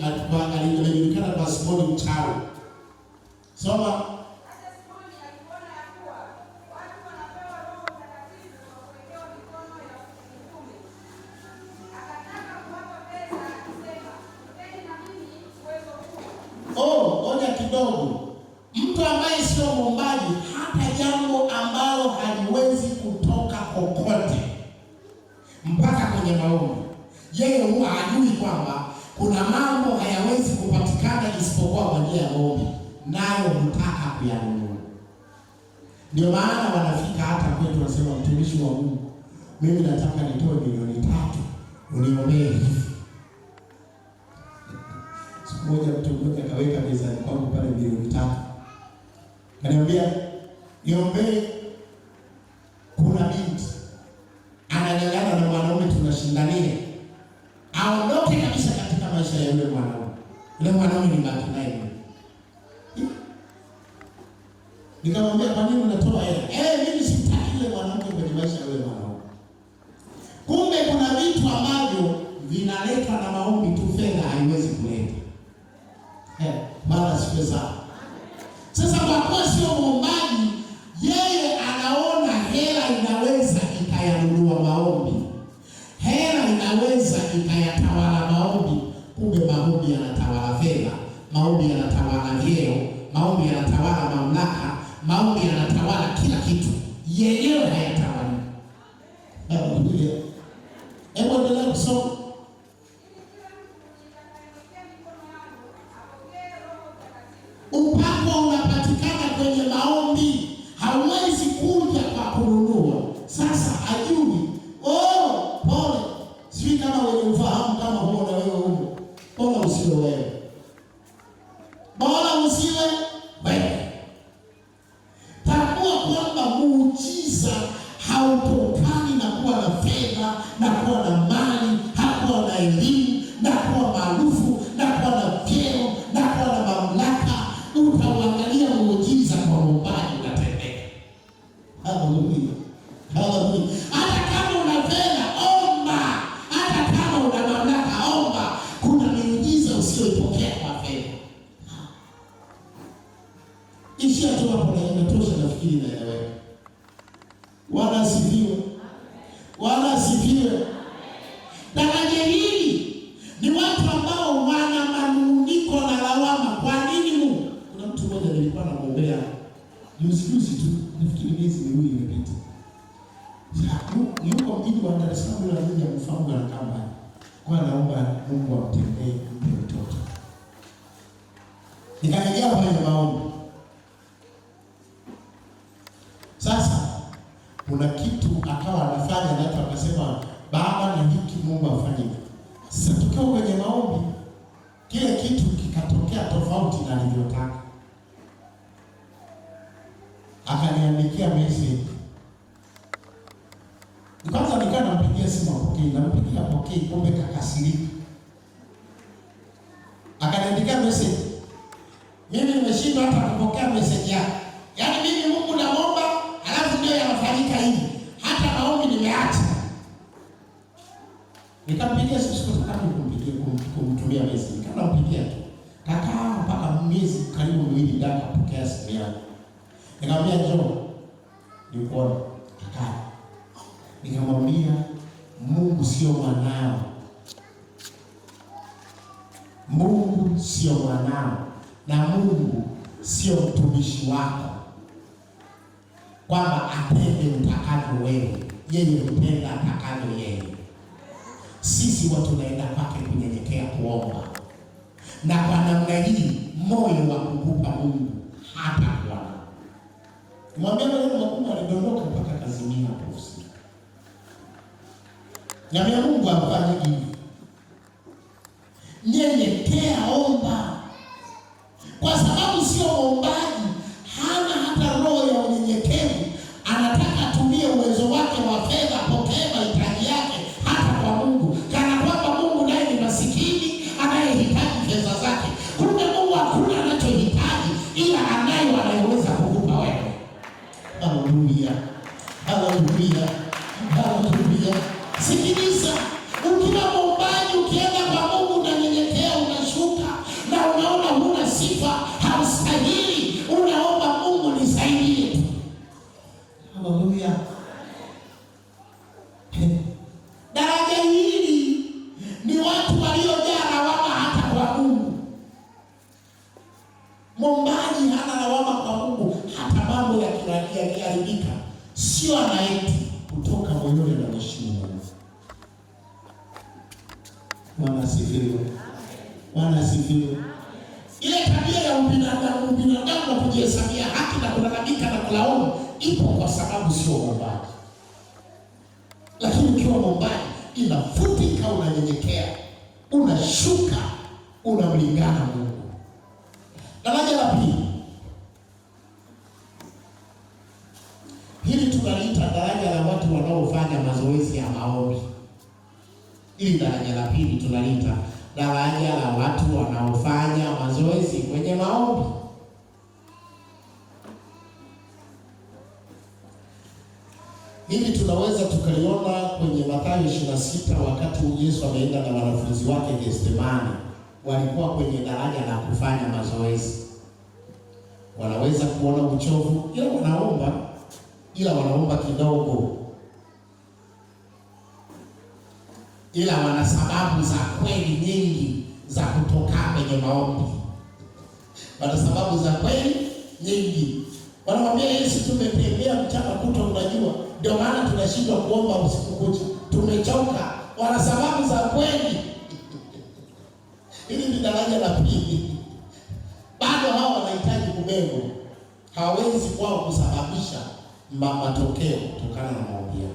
Speaker 1: alijulikana kwa Simoni mchawi. Soma. Oja kidogo. moja ya maombi, nayo hutaka kuyanunua. Ndio maana wanafika hata kwetu wanasema, mtumishi wa Mungu, mimi nataka nitoe milioni 3, uniombee hivi. Siku moja mtu mmoja akaweka mezani kwangu pale milioni 3. Kaniambia, niombee, kuna binti ananyang'ana na mwanaume, tunashindania aondoke kabisa katika maisha ya yule mwanaume. Yule mwanaume ni baki naye. Nikamwambia, kwa nini unatoa hela? Mimi sitaki yule mwanamke kwenye maisha ya yule mwanaume. Kumbe kuna vitu ambavyo vinaletwa na maombi tu, fedha haiwezi kuleta. Mara siku sana. Sasa kwa kuwa sio muombaji, yeye anaona hela inaweza ikayanunua maombi. Hela inaweza ikayatawala maombi. Kumbe maombi yanatawala fedha, maombi yanatawala vyeo, maombi yanatawala mamlaka, maombi yanatawala kila kitu. Yenyewe hayatawali. Haleluya. Hebu endelea kusoma. Upako unapatikana kwenye maombi. Hauwezi kuja kwa kununua. Sasa ajui, pole. Sijui kama wewe ufahamu kama huo na wewe huo. Bora usiwe wewe. Bora usiwe wewe. Tambua kwamba muujiza hautokani na kuwa na fedha, na kuwa na mali, hakuwa na elimu, na kuwa maarufu, na kuwa na vyeo, na kuwa na mamlaka. Utauangalia muujiza kwa muombaji unatendeka. Haleluya. Haleluya. Hata kama una fedha, omba. Hata kama una mamlaka, omba. Kuna miujiza usiyoipokea kwa fedha. Ishia tu hapo na inatosha, nafikiri naeleweka. Bwana asifiwe. Bwana asifiwe. Daraja hili ni watu ambao wana manunguniko na lawama. Kwa nini Mungu? Kuna mtu mmoja nilikuwa namwombea juzi tu, nafikiri miezi miwili imepita. Yuko mjini wa Dar es Salaam, yule mmoja mfahamu na kamba. Kwa naomba Mungu amtendee mpe mtoto. Nikarejea kwenye maombi. Sasa kuna kitu akawa anafanya na watu wakasema, Baba, na hiki Mungu afanye. Sasa tukiwa kwenye maombi, kile kitu kikatokea tofauti na nilivyotaka. Akaniandikia message. Kwanza nikaa nampigia simu apokee, nampigia apokee, kumbe kakasirika. Akaniandikia message. Mimi nimeshindwa hata kupokea message yake. Yaani mimi Mungu naomba, alafu ndio yanafanyika hivi. Hata maombi nimeacha. Nikampigia siku tatu kumtumia message. Nikampigia tu. Kaka mpaka miezi karibu miwili ndio akapokea simu yangu. Nikamwambia njoo. Nikuone. Kaka. Nikamwambia Mungu sio mwanao. Mungu sio mwanao. Na Mungu sio mtumishi wako, kwamba atende utakavyo wewe. Yeye hupenda atakavyo yeye. Sisi watu tunaenda kwake kunyenyekea kuomba. Na kwa namna hii moyo wa kukupa Mungu hata kuona. Mwambie maneno makubwa, alidondoka mpaka kazimia hapo usiku. Na Mungu afanye hivi. Nyenyekea, omba. Kwa sababu sio muombaji, hana hata roho ya unyenyekevu. Anataka atumie uwezo wake wa fedha, pokea mahitaji yake hata kwa Mungu, kana kwamba Mungu naye ni masikini anayehitaji fedha zake. Kumbe Mungu hakuna anachohitaji, ila anayo anayeweza kukupa wewe. Haleluya. Haleluya. Haleluya. Sikiliza, ukiwa muombaji, ukienda kwa Mungu unanyenyekea, unashuka na unaona huna sifa, haustahili, unaomba Mungu nisaidie. Haleluya. Daraja hili ni watu waliojaa lawama hata kwa Mungu. Muombaji hana lawama kwa Mungu, hata mambo yakiharibika sio anaiti kutoka moyoni na mheshimu Mungu. Bwana asifiwe. Bwana asifiwe. Ile tabia ya binadamu na kujihesabia haki na kulalamika na kulaumu ipo kwa sababu sio mwombaji. Lakini ukiwa mwombaji inafutika, unanyenyekea, unashuka, unamlingana Mungu. Daraja la pili, hili tunaliita daraja la watu wanaofanya mazoezi ya maombi. Hili daraja la pili tunaliita daraja la watu wanaofanya mazoezi kwenye maombi. Hili tunaweza tukaliona kwenye Mathayo 26 wakati Yesu ameenda na wanafunzi wake Getsemani. Walikuwa kwenye daraja la kufanya mazoezi. Wanaweza kuona uchovu, ila wanaomba kidogo. Ila wana sababu za kweli nyingi za kutoka kwenye maombi. Wana sababu za kweli nyingi. Wanamwambia Yesu, tumetembea mchana kutwa, unajua, ndio maana tunashindwa kuomba usiku kucha, tumechoka. Wana sababu za kweli. Hili ni daraja la pili. Bado hao wanahitaji kubebwa. Hawawezi kwao kusababisha matokeo kutokana na maombi yao.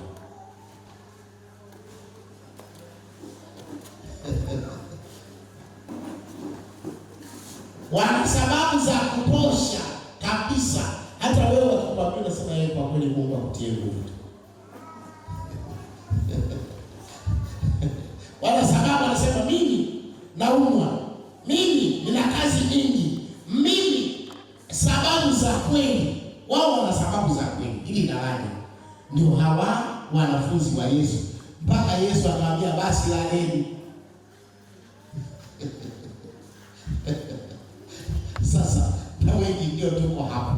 Speaker 1: Wana sababu za kutosha kabisa. Hata wewe ukikwambia unasema yeye, kwa kweli Mungu akutie nguvu. Wana sababu, wanasema mimi naumwa, mimi nina kazi nyingi, mimi, sababu za kweli. Wao wana sababu za kweli. Hili daraja ndio hawa wanafunzi wa Yesu, mpaka Yesu akamwambia basi laleni. Sasa na wengi ndio tuko hapa,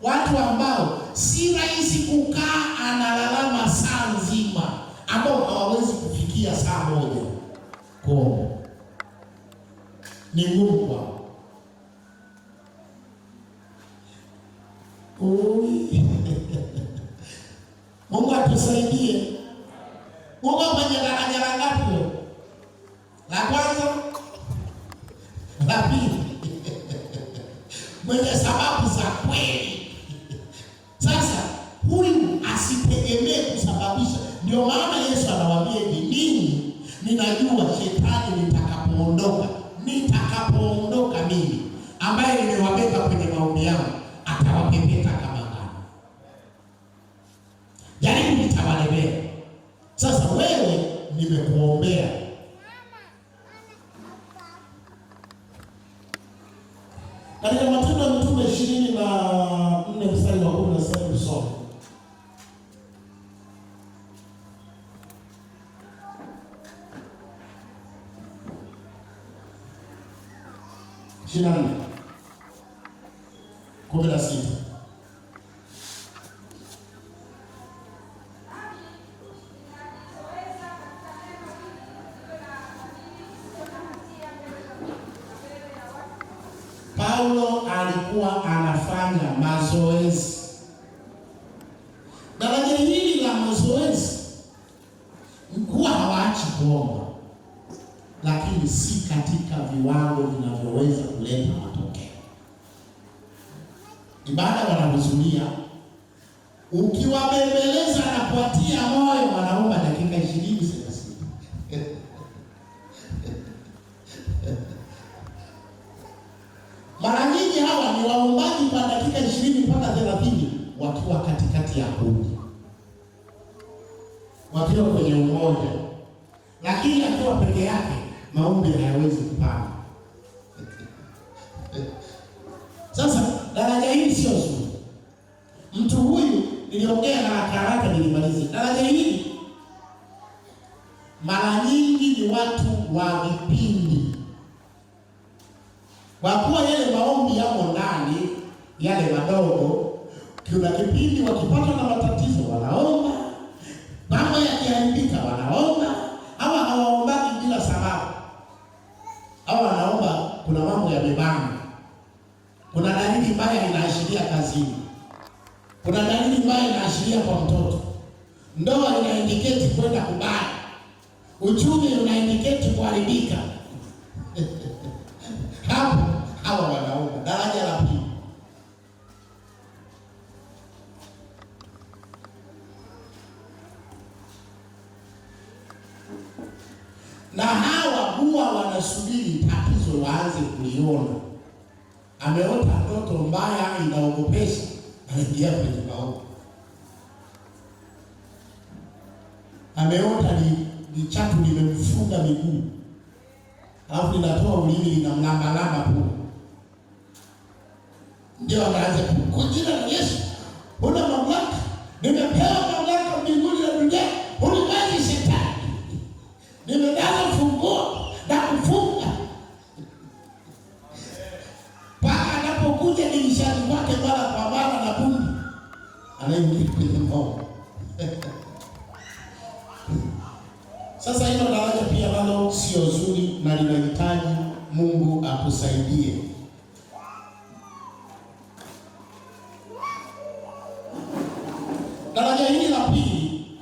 Speaker 1: watu ambao si rahisi kukaa analalama saa nzima, ambao hawawezi kufikia saa moja kuomba. Ni ngumu kwao. Mungu atusaidie. Mungu kwenye daraja ngapi? La kwanza, la pili. Mwenye sababu za kweli. Sasa huyu asitegemee kusababisha. Ndio maana Yesu anawaambia mimi ninajua shetani nitakapoondoka mimi ambaye nimewabeba kwenye maombi yangu atawapepeta kama ngano. Jaribu nitawalemea. Sasa wewe nimekuombea. Katika Matendo ya Mitume 24 mstari wa 17 tusome. Shina 16. Paulo alikuwa anafanya mazoezi. Daraja hili la mazoezi mkuu hawaachi kuomba, lakini si katika viwango vinavyoweza kuleta matokeo. Ibada wanahuzunia, ukiwabembeleza na kuwatia moyo wanaomba dakika 20-30. Mara nyingi hawa ni waombaji kwa dakika 20 mpaka 30 wakiwa katikati ya kundi, wakiwa kwenye umoja, lakini akiwa peke yake maombi hayawezi kupanda. Sasa daraja hili sio zuri. Mtu huyu niliongea na haraka nilimalize. Daraja hili mara nyingi ni watu wa vipindi. Kwa kuwa yale maombi yamo ndani, yale madogo, kuna kipindi wakipata na matatizo wanaomba, mambo yakiharibika wanaomba. Hawa hawaombaki bila sababu. Hawa wanaomba kuna mambo yamebana. Kuna dalili mbaya inaashiria kazini. Kuna dalili mbaya inaashiria kwa mtoto. Ndoa ina indicate kwenda kubaya. Uchumi una indicate kuharibika. Hapo hawa wanaomba. Daraja la na hawa huwa wanasubiri tatizo waanze kuliona. Ameota ndoto mbaya inaogopesha, anaingia kwenye maombi. Ameota ni chatu limemfunga miguu, alafu linatoa ulimi linamlamba tu, ndio anaanza kwa jina la Yesu, una mamlaka, nimepewa mamlaka mbinguni na duniani, ulimwengu shetani, nimeanza funguo na kufunga. Paka anapokuja dirishani kwake mara kwa mara na bundi, anaingia kwenye maombi. Sasa hilo daraja pia nalo sio zuri na linahitaji Mungu akusaidie. Daraja hili la pili,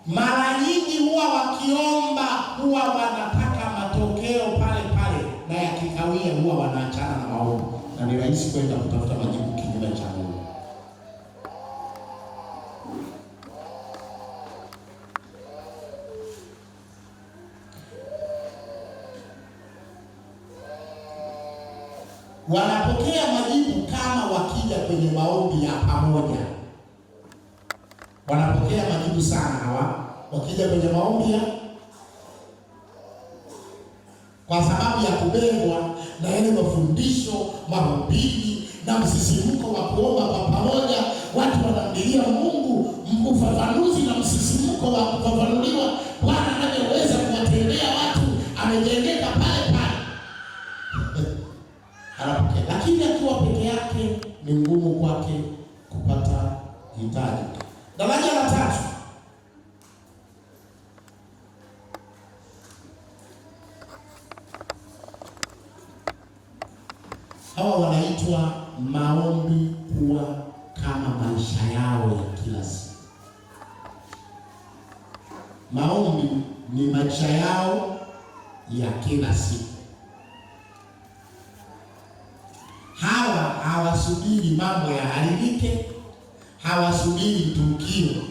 Speaker 1: mara nyingi huwa wakiomba huwa wanataka matokeo pale pale, na yakikawia huwa wanaachana na maombi, na ni rahisi kwenda kutafuta majibu kinyume cha Mungu. Wanapokea majibu kama wakija kwenye maombi ya pamoja. Wanapokea majibu sana hawa wakija kwenye maombi ya, kwa sababu ya kubebwa na yale mafundisho, mahubiri na msisimko wa kuomba kwa pamoja. Watu wanamlilia Mungu, ufafanuzi na msisimko wa kufafanuliwa Bwana anayeweza kuwatendea watu, amejengeka pale pale. Anapokea, lakini akiwa peke yake ni ngumu kwake kupata hitaji. Daraja la tatu, hawa wanaitwa maombi kuwa kama maisha yao ya kila siku. Maombi ni maisha yao ya kila siku. Hawa hawasubiri mambo yaharibike, hawasubiri tukio.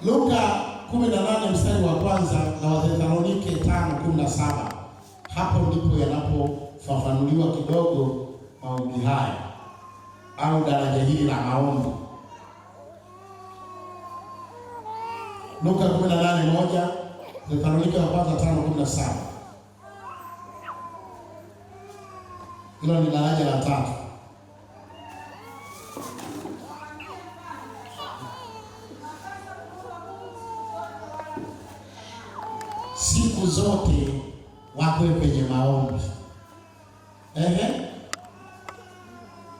Speaker 1: Luka 18 mstari wa kwanza na Wathesalonike 5:17, hapo ndipo yanapofafanuliwa kidogo maombi haya au daraja hili la maombi. Luka 18:1, Wathesalonike wa kwanza 5:17. Hilo ni daraja la tatu. Siku zote wako kwenye maombi.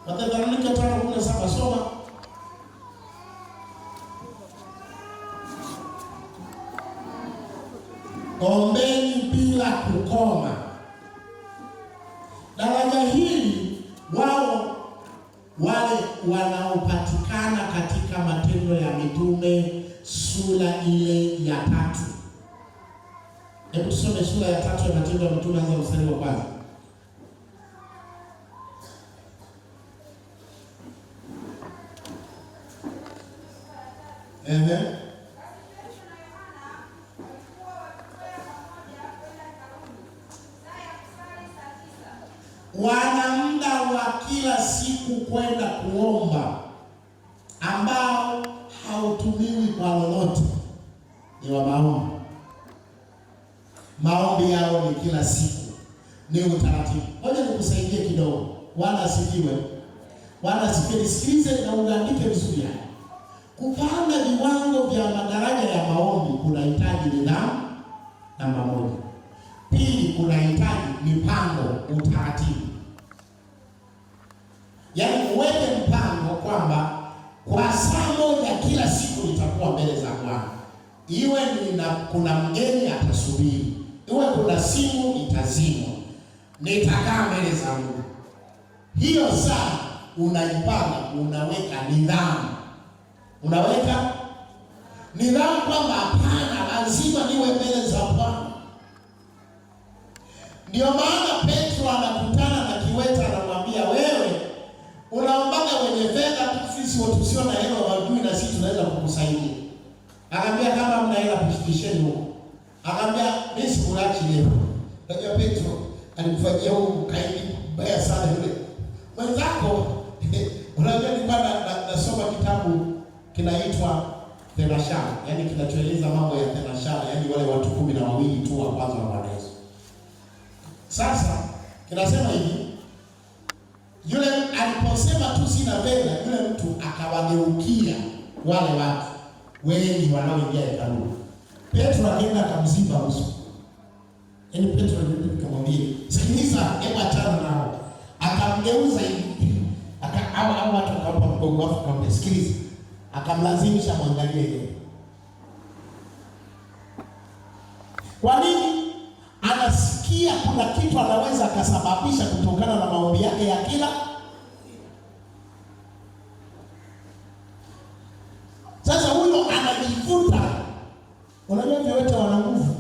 Speaker 1: Wathesalonike 5:17, soma. Ombeni bila kukoma. Daraja hili wao wale wanaopatikana katika Matendo ya Mitume sura ile ya 3. Hebu tusome sura ya 3 ya Matendo ya Mitume, anza mstari wa kwanza. Wana muda wa kila siku kwenda kuomba ambao hautumiwi kwa lolote, ni wa maombi. Maombi yao ni kila siku, ni utaratibu. Ngoja nikusaidie kidogo. Bwana asifiwe. Bwana asifiwe. Sikilize na uandike vizuri hapa. Kupanda viwango vya madaraja ya maombi kunahitaji nidhamu, namba moja. Pili, kunahitaji mipango, utaratibu. Yaani uweke mpango kwamba kwa saa moja kila siku nitakuwa mbele za Bwana. Iwe kuna mgeni atasubiri, iwe kuna simu itazimwa, nitakaa mbele za Mungu. Hiyo saa unajipanga, unaweka nidhamu. Unaweka nidhamu kwamba hapana, lazima niwe mbele za Bwana. Ndio maana Petro anakutana na kiwete, anamwambia, wewe unaombaga wenye fedha, sisi watu tusio na hela wajui na sisi tunaweza kukusaidia. Akamwambia kama mna hela kushikisheni huko. Akamwambia mimi sikulachi leo. Ndio Petro alimfanyia huko kaidi mbaya sana yule. Mwenzako unajua ni bwana nasoma kitabu kinaitwa Thenashara, yaani kinachoeleza mambo ya Thenashara, yaani wale watu 12 tu wa kwanza wa Bwana Yesu. Sasa kinasema hivi, yule aliposema tu sina fedha, yule mtu akawageukia wale watu wengi wanaoingia hekaluni. Petro akaenda akamziba uso. Yaani Petro akamwambia, "Sikiliza, hebu achana nao." Akamgeuza hivi. Au watu wakampa mgongo wake akamwambia, "Sikiliza." Akamlazimisha mwangalie yeye. Kwa nini? Anasikia kuna kitu anaweza kusababisha kutokana na maombi yake ya kila. Sasa huyo anajivuta. Unajua viwete wana nguvu.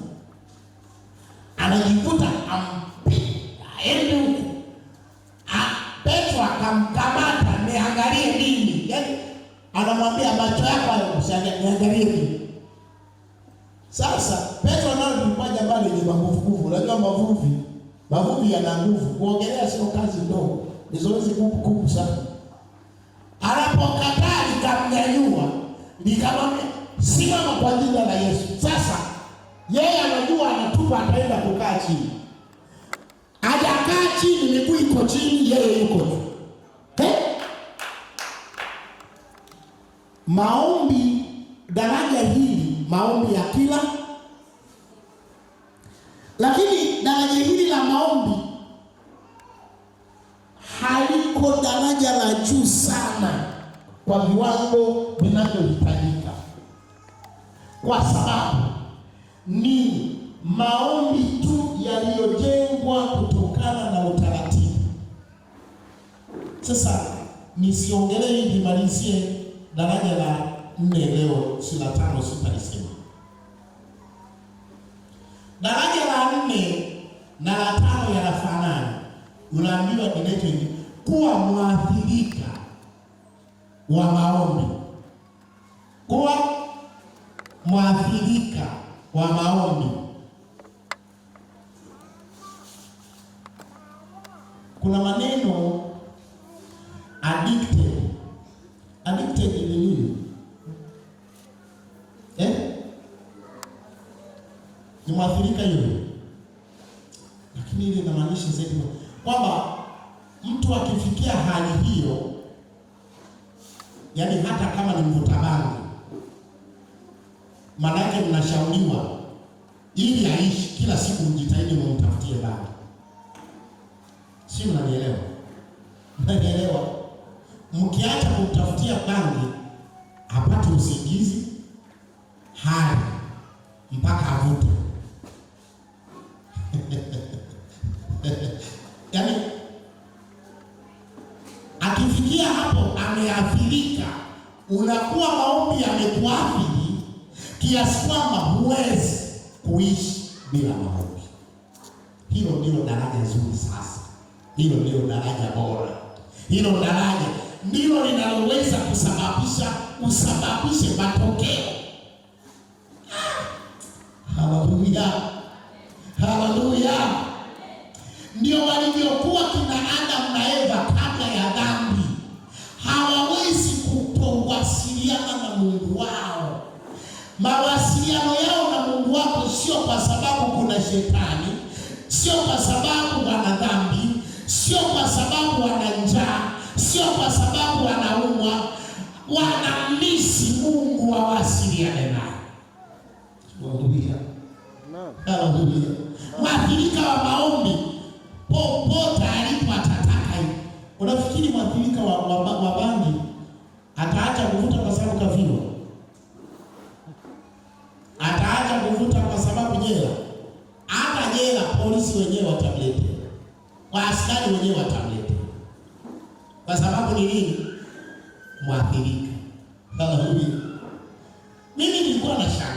Speaker 1: Anajivuta aende huko. Petro akamkamata, "Niangalie nini?" Yaani anamwambia macho yako hayo niangalie nini? Sasa Petro nao ni mmoja ambaye ni mavuvu. Unajua mavuvi yana nguvu. Kuogelea sio kazi ndogo. Ni zoezi kubwa sana. Anapokataa likamnyanyua, likamwambia, "Simama kwa jina la Yesu." Sasa yeye anajua anatupa ataenda kukaa chini. Hajakaa chini, miguu iko chini, yeye yuko juu. Maombi daraja hili, maombi ya kila. Lakini daraja hili la maombi haliko daraja la juu sana kwa viwango vinavyohitajika, kwa sababu ni maombi tu yaliyojengwa kutokana na utaratibu. Sasa nisiongelee hivi, nimalizie daraja la 4 leo, si la 5 sitalisema. Daraja la 4 na la 5 yanafanana. Unaambiwa inaitwa hivi, kuwa mwathirika wa maombi. Kuwa mwathirika wa maombi. Kuna maneno addicted. Addicted ni nini? Ni mwathirika yule. Lakini ile inamaanisha zaidi kwamba mtu akifikia hali hiyo, yaani hata kama ni mvuta bangi, maana yake mnashauriwa ili aishi kila siku mjitahidi mumtafutie bangi. Si mnanielewa? Mnanielewa? Mkiacha kumtafutia bangi apate usingizi hali mpaka avute. Yaani akifikia hapo ameathirika, unakuwa maombi yamekuathiri kiasi kwamba huwezi kuishi bila maombi. Hilo ndilo daraja zuri sasa. Hilo ndilo daraja bora. Hilo daraja ndilo linaloweza kusababishe matokeo. Haleluya. Haleluya. Ndio walivyokuwa kina Adam na Eva kabla ya dhambi. Hawawezi kutowasiliana na Mungu wao. Mawasiliano yao na Mungu wao sio kwa sababu kuna shetani, sio kwa sababu wana dhambi, sio kwa sababu wana njaa, sio kwa sababu wanaumwa. Wanamisi Mungu wawasiliane naye. Haleluya. Haleluya. Mwathirika wa maombi popote alipo atataka hivi. Unafikiri mwathirika wa bangi ataacha kuvuta kwa sababu kafiwa? Ataacha kuvuta kwa sababu jela? Hata jela polisi wenyewe watamletea, kwa askari wenyewe watamletea. Kwa sababu ni nini? Mwathirika. Haleluya. Mimi nilikuwa na shaka.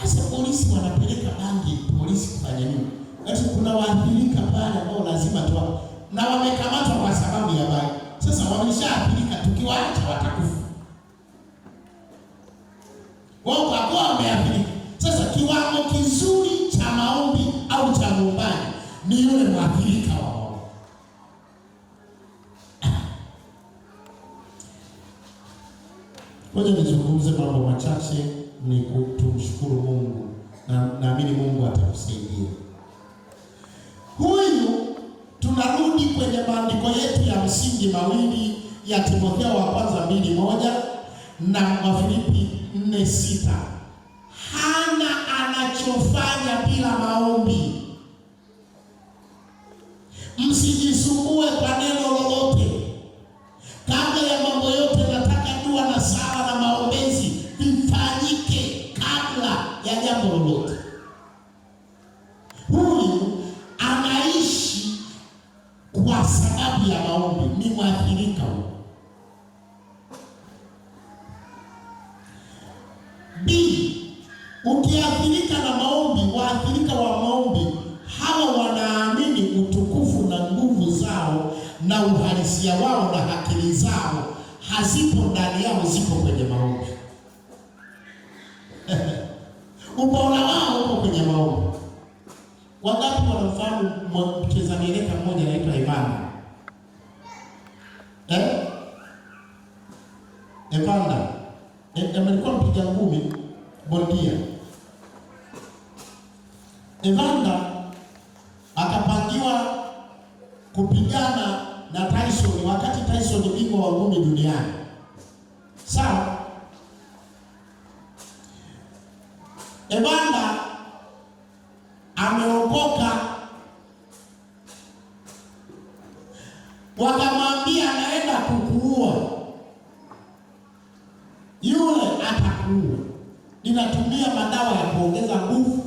Speaker 1: Asa polisi wanapeleka bangi polisi kufanya nini? Ati kuna waathirika pale ambao lazima tu na wamekamatwa kwa sababu ya bangi. Sasa wameshaathirika, tukiwaacha watakufa. Wao kwa kuwa wameathirika. Sasa kiwango kizuri cha maombi au cha muombaji ni yule mwathirika wa maombi. Ngoja nizungumze mambo machache ni kumshukuru Mungu, na naamini Mungu atakusaidia. Huyu tunarudi kwenye maandiko yetu ya msingi mawili ya Timotheo wa kwanza 2:1 na Wafilipi 4:6. Hana anachofanya bila maombi. Msijisumbue kwa neno lolote. Kabla ya mambo yote nataka dua na sala na maombezi vifanyike kabla ya jambo lolote. Huyu anaishi kwa sababu ya maombi, ni mwathirika huyu. Ukiathirika na maombi, waathirika wa maombi hawa wanaamini utukufu na nguvu zao na uhalisia wao na akili zao hazipo ndani yao, ziko kwenye maombi. Ubora wao uko kwenye maombi. Wangapi wanafahamu mcheza mieleka mmoja anaitwa Evander? Evander alikuwa mpiga ngumi bondia. Evander akapangiwa kupigana na Tyson wakati Tyson ni bingwa wa ngumi duniani. Sawa? Evander ameokoka, wakamwambia anaenda kukuua. Yule atakuua. Ninatumia madawa ya kuongeza nguvu.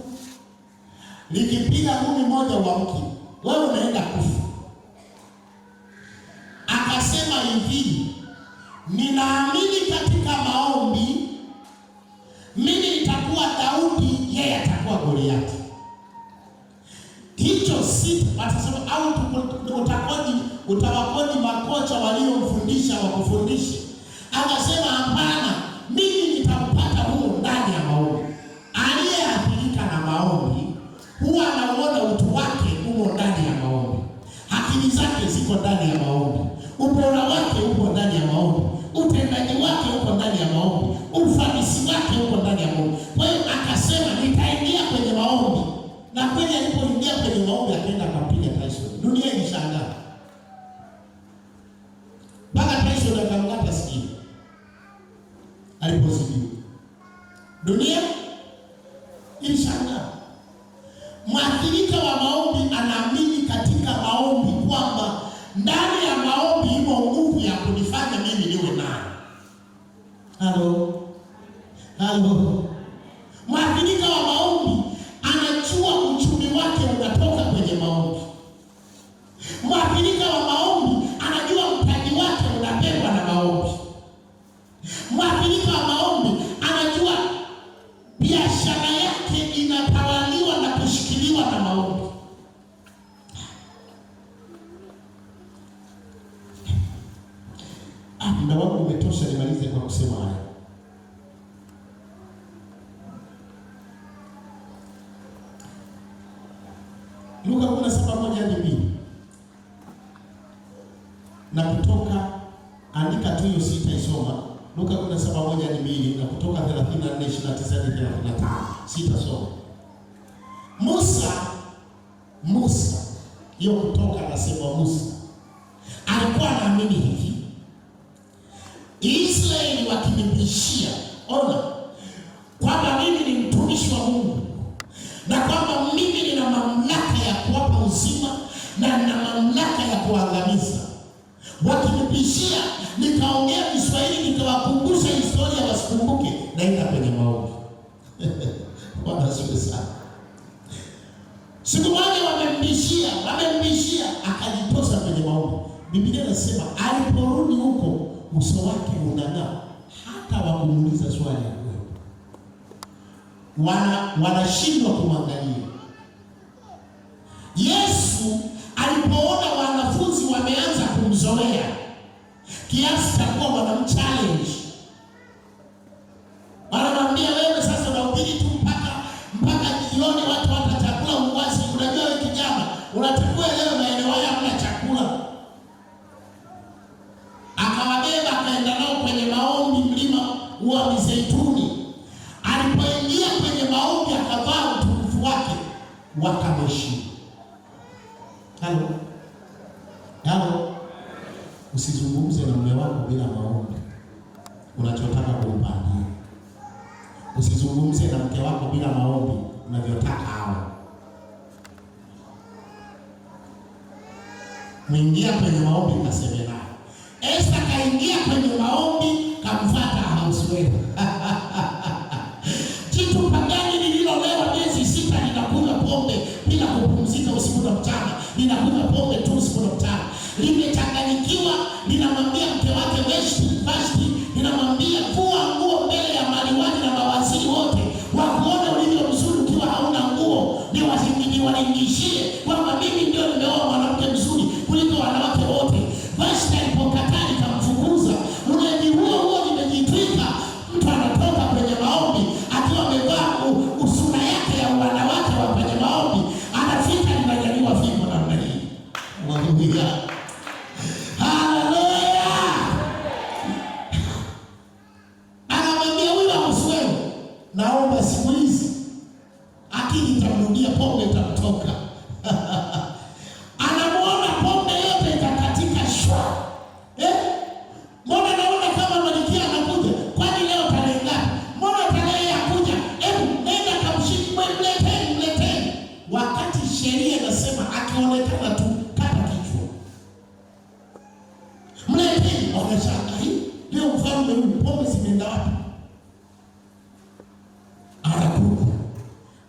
Speaker 1: Nikipiga ngumi moja uamki, wewe unaenda kufa. Akasema hivi, ninaamini katika maombi, mimi nitakuwa Daudi, yeye atakuwa Goliathi. Hicho si watasema au utawakodi makocha waliomfundisha wakufundishe. Akasema hapana, mimi nitampata huo ndani ya maombi. Aliyeathirika na maombi huwa anaona utu wake huo ndani ya maombi. Akili zake ziko ndani ya maombi. Ubora wake uko ndani ya maombi. Utendaji wake uko ndani ya maombi. Ufanisi wake uko ndani ya maombi. Kwa hiyo akasema nitaingia kwenye maombi. Na kweli alipoingia kwenye maombi akaenda akampiga Tyson. Dunia ilishangaa. Mpaka Tyson akamng'ata sikio alipozidiwa. Dunia ilishangaa. Mwathirika wa maombi anaamini katika maombi kwamba ndani ya maombi imo nguvu ya kunifanya mimi niwe naye. Halo. Mwathirika wa maombi anajua uchumi wake unatoka kwenye maombi. Mwathirika wa maombi anajua mtaji wake unabebwa na maombi. Mwathirika wa maombi anajua biashara yake inatawaliwa na kushikiliwa na maombi. Muda wangu umetosha, nimalize kwa kusema haya. Luka 17:1-2 na Kutoka, andika tu hiyo sitaisoma. Luka 17:1-2 na Kutoka 34:29-35 sitasoma. Musa, hiyo Kutoka anasema Musa alikuwa anaamini hivi, Israeli wakinibishia, ona kwamba mimi ni mtumishi wa Mungu na kwamba mimi nina mamlaka ya kuwapa uzima na nina mamlaka ya kuangamiza. Wakinibishia nikaongea Kiswahili nikawakumbusha historia wasikumbuke, naenda kwenye maombi. Bwana asifiwe sana. Siku moja wamembishia akajitosa kwenye maombi. Biblia inasema aliporudi huko uso wake unang'aa, hata wakumuuliza swali wanashindwa kumwangalia. Yesu alipoona wanafunzi wameanza kumzoea, kiasi cha kuwa wanamchallenge. Wanamwambia wewe sasa unahubiri tu mpaka jioni watu hata chakula uwasi. Unajua wewe kijana unatakiwa leo maeneo haya hamna chakula. Akawabeba akaenda nao kwenye maombi mlima wa Mizeituni. Alipoingia kwenye maombi akavaa utukufu wake, wakamheshimu. Halo, usizungumze na mume wako bila maombi unachotaka kumpangia. Usizungumze na mke wako bila maombi unavyotaka awe. Mwingia kwenye maombi kaseme naye. Esther kaingia kwenye maombi kamfuata Ahasuero. Jitu pagani lililolewa miezi 6 linakunywa pombe bila kupumzika usiku na mchana. Linakunywa pombe tu usiku na mchana. Limechanganyikiwa, linamwambia mke wake Vashti, linamwambia vua nguo mbele ya maliwali na mawaziri wote, wakuona ulivyo mzuri ukiwa hauna nguo, niwalingishie kwamba mimi ndio nimeoa mwanamke mzuri kuliko wanawake wote. Vashti alipokataa nikamfukuza. Ulevi huo nimejitwika. Mtu anatoka kwenye maombi akiwa amevaa usura yake ya wanawake wa kwenye maombi, anafika linajaliwa fimbo na mnanii. Haleluya! Anamwambia huyo Ahasuero, naomba siku hizi akili itamrudia, pombe itamtoka. Anamuona pombe yote itakatika shwa. Mbona naona kama Malkia anakuja? Kwani leo tarehe ngapi? Mbona tarehe ya kuja? Nenda kamshiki, mleteni. Wakati sheria inasema akionekana tu kata kichwa. Mleteni, wameshanga hii. Leo mfalme huyu pombe zimeenda wapi? Anakuja.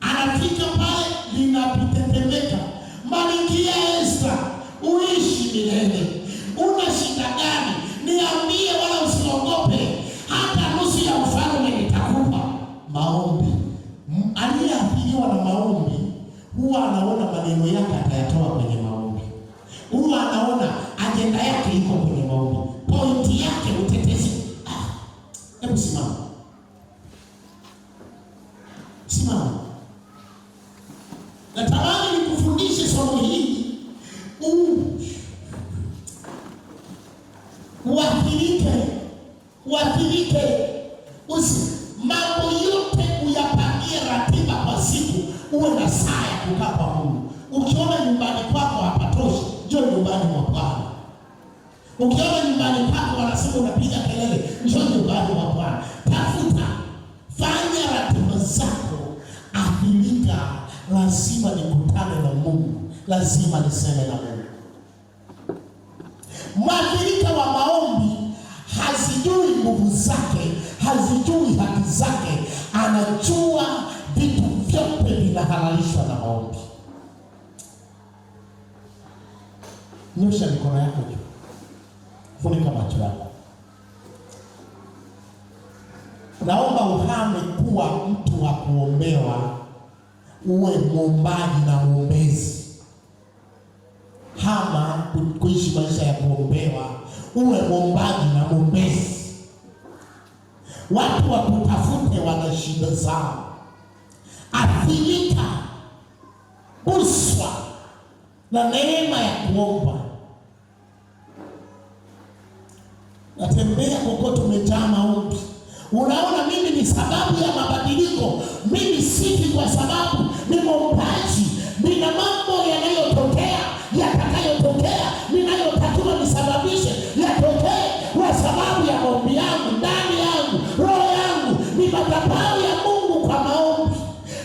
Speaker 1: Anafika pale linapitetemeka. Malkia Esther, uishi milele. Una shida gani? Niambie wala usiogope. Hata nusu ya ufalme nitakupa. Maombi. Aliyeathiriwa na maombi huwa anaona maneno yake atayatoa kwenye maombi. Huwa anaona ajenda yake iko kwenye maombi. Pointi yake utetezi. Hebu simama. Natamani nikufundishe somo hili. Uathirike. Mambo yote uyapangie ratiba kwa siku. Uwe na saa ya kukaa kwa Mungu. Ukiona nyumbani kwako hapatoshi, njoo nyumbani mwa Bwana. Ukiona nyumbani kwako wanasema unapiga kelele, njoo nyumbani mwa Bwana. Tafuta, fanya ratiba zako. Athirika. Lazima nikutane na Mungu. Lazima niseme na Mungu. Mwathirika wa maombi hazijui nguvu zake, hazijui haki zake. Anajua vitu vyote vinahalalishwa na maombi. Nyosha mikono yako juu. Funika macho yako. Naomba uhame kuwa mtu wa kuombewa, uwe mwombaji na mwombezi. Hama kuishi maisha ya kuombewa, uwe mwombaji na mwombezi. Watu wakutafute wana shida zao. Athirika, uswa na neema ya kuomba. Natembea kokote umejaa maombi. Unaona mimi ni sababu ya mabadiliko. Mimi siki kwa sababu ni mwombaji. Nina mambo yanayotokea, yatakayotokea, ninayotakiwa nisababishe yatokee kwa sababu ya maombi yangu. Ndani yangu, roho yangu ni madhabahu ya Mungu kwa maombi.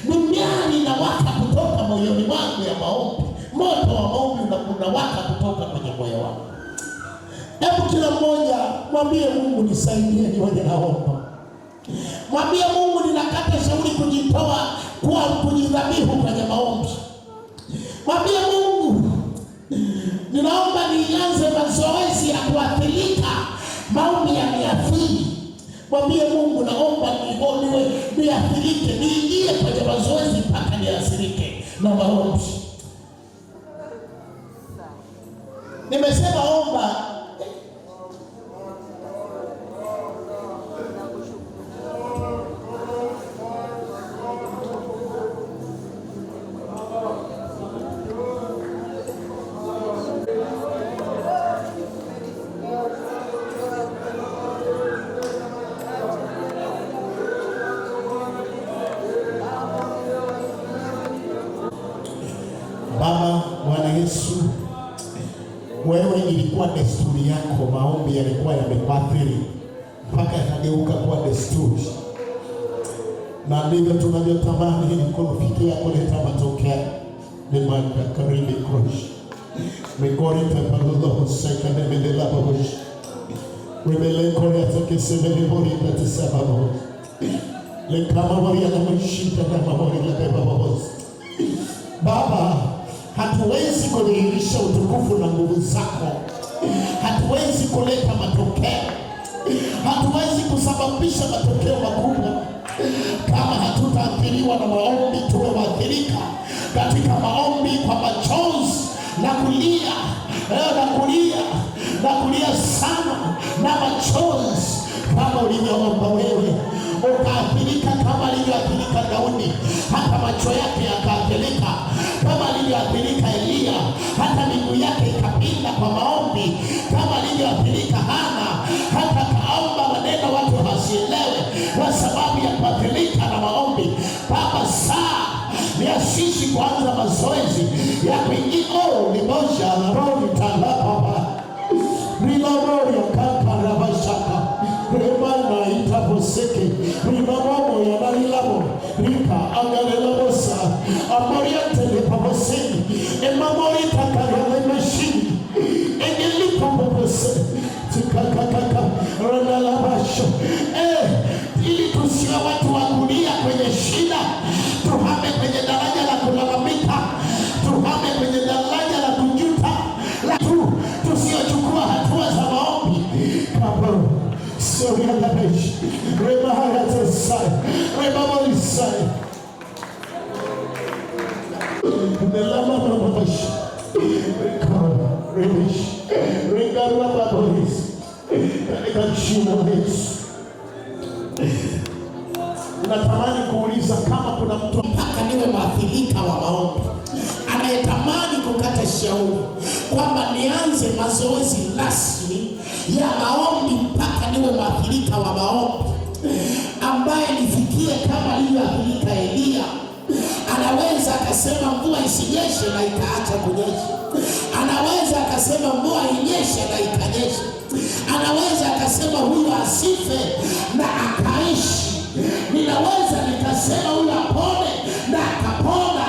Speaker 1: Ni miali inawaka kutoka moyoni mwangu ya maombi. Moto wa maombi unawaka kutoka kwenye moyo wangu. Hebu kila mmoja mwambie Mungu, nisaidie nione naomba. Mwambie Mungu, ninakata shauri kujitoa kwa kujidhabihu kwenye maombi. Mwambie Mungu, ninaomba nianze mazoezi ya kuathirika. Maombi yaniathiri. Mwambie Mungu, naomba niathirike, niingie kwenye mazoezi mpaka niathirike na maombi. Nimesema omba. Bwana Yesu, wewe ilikuwa desturi yako, maombi yalikuwa yamekuathiri mpaka yakageuka kuwa desturi, na ndivyo tunavyotamani ili kufikia kuleta matokeo. Ni manda karibi krush migori tepalulo huseka nemendela babush rebele korea toke sebele hori tatisaba babush lekama waria na mshita na mamori la beba babush. Baba, hatuwezi kudhihirisha utukufu na nguvu zako, hatuwezi kuleta matokeo, hatuwezi kusababisha matokeo makubwa kama hatutaathiriwa na maombi. Tumewaathirika katika maombi kwa machozi na kulia na kulia sana na machozi, kama ulivyoomba wewe ukaathirika, kama alivyoathirika Daudi, hata macho yake yakaathirika, kama alivyoathirika Elia, hata miguu yake ikapinda kwa maombi, kama alivyoathirika Hana, hata kaomba maneno watu wasielewe kwa sababu ya kuathirika na maombi. Baba, saa ni sisi kuanza mazoezi ya kuingia liboja la roho talapa Rilabori kakarabashaka remana itaposeke rimamomo ya narilamo rika angalelabosa amoriente lipaposeni emamori takarele mashini engelipapopose tikakakaka ranalabasho. Ili tusiwe watu wa kulia kwenye shida, tuhame kwenye daraja la kulalamika, tuhame kwenye daraja la kujuta, tusiochukua hatua za maombi. Kama sori ya labeshi remahaya tesai remamorisai nelama mamabashi rekara rebeshi regarwa baboris katika jina la Yesu. Natamani kuuliza kama kuna mtu mpaka niwe mwathirika wa maombi anayetamani kukata shauri kwamba nianze mazoezi rasmi ya maombi mpaka niwe mwathirika wa maombi, ambaye nifikie kama alivyoathirika Elia. Anaweza akasema mvua isinyeshe na ikaacha kunyesha, anaweza akasema mvua inyeshe na ikanyesha, anaweza akasema huyu asife na akaishi, ninaweza nikasema huyu apone na akapona.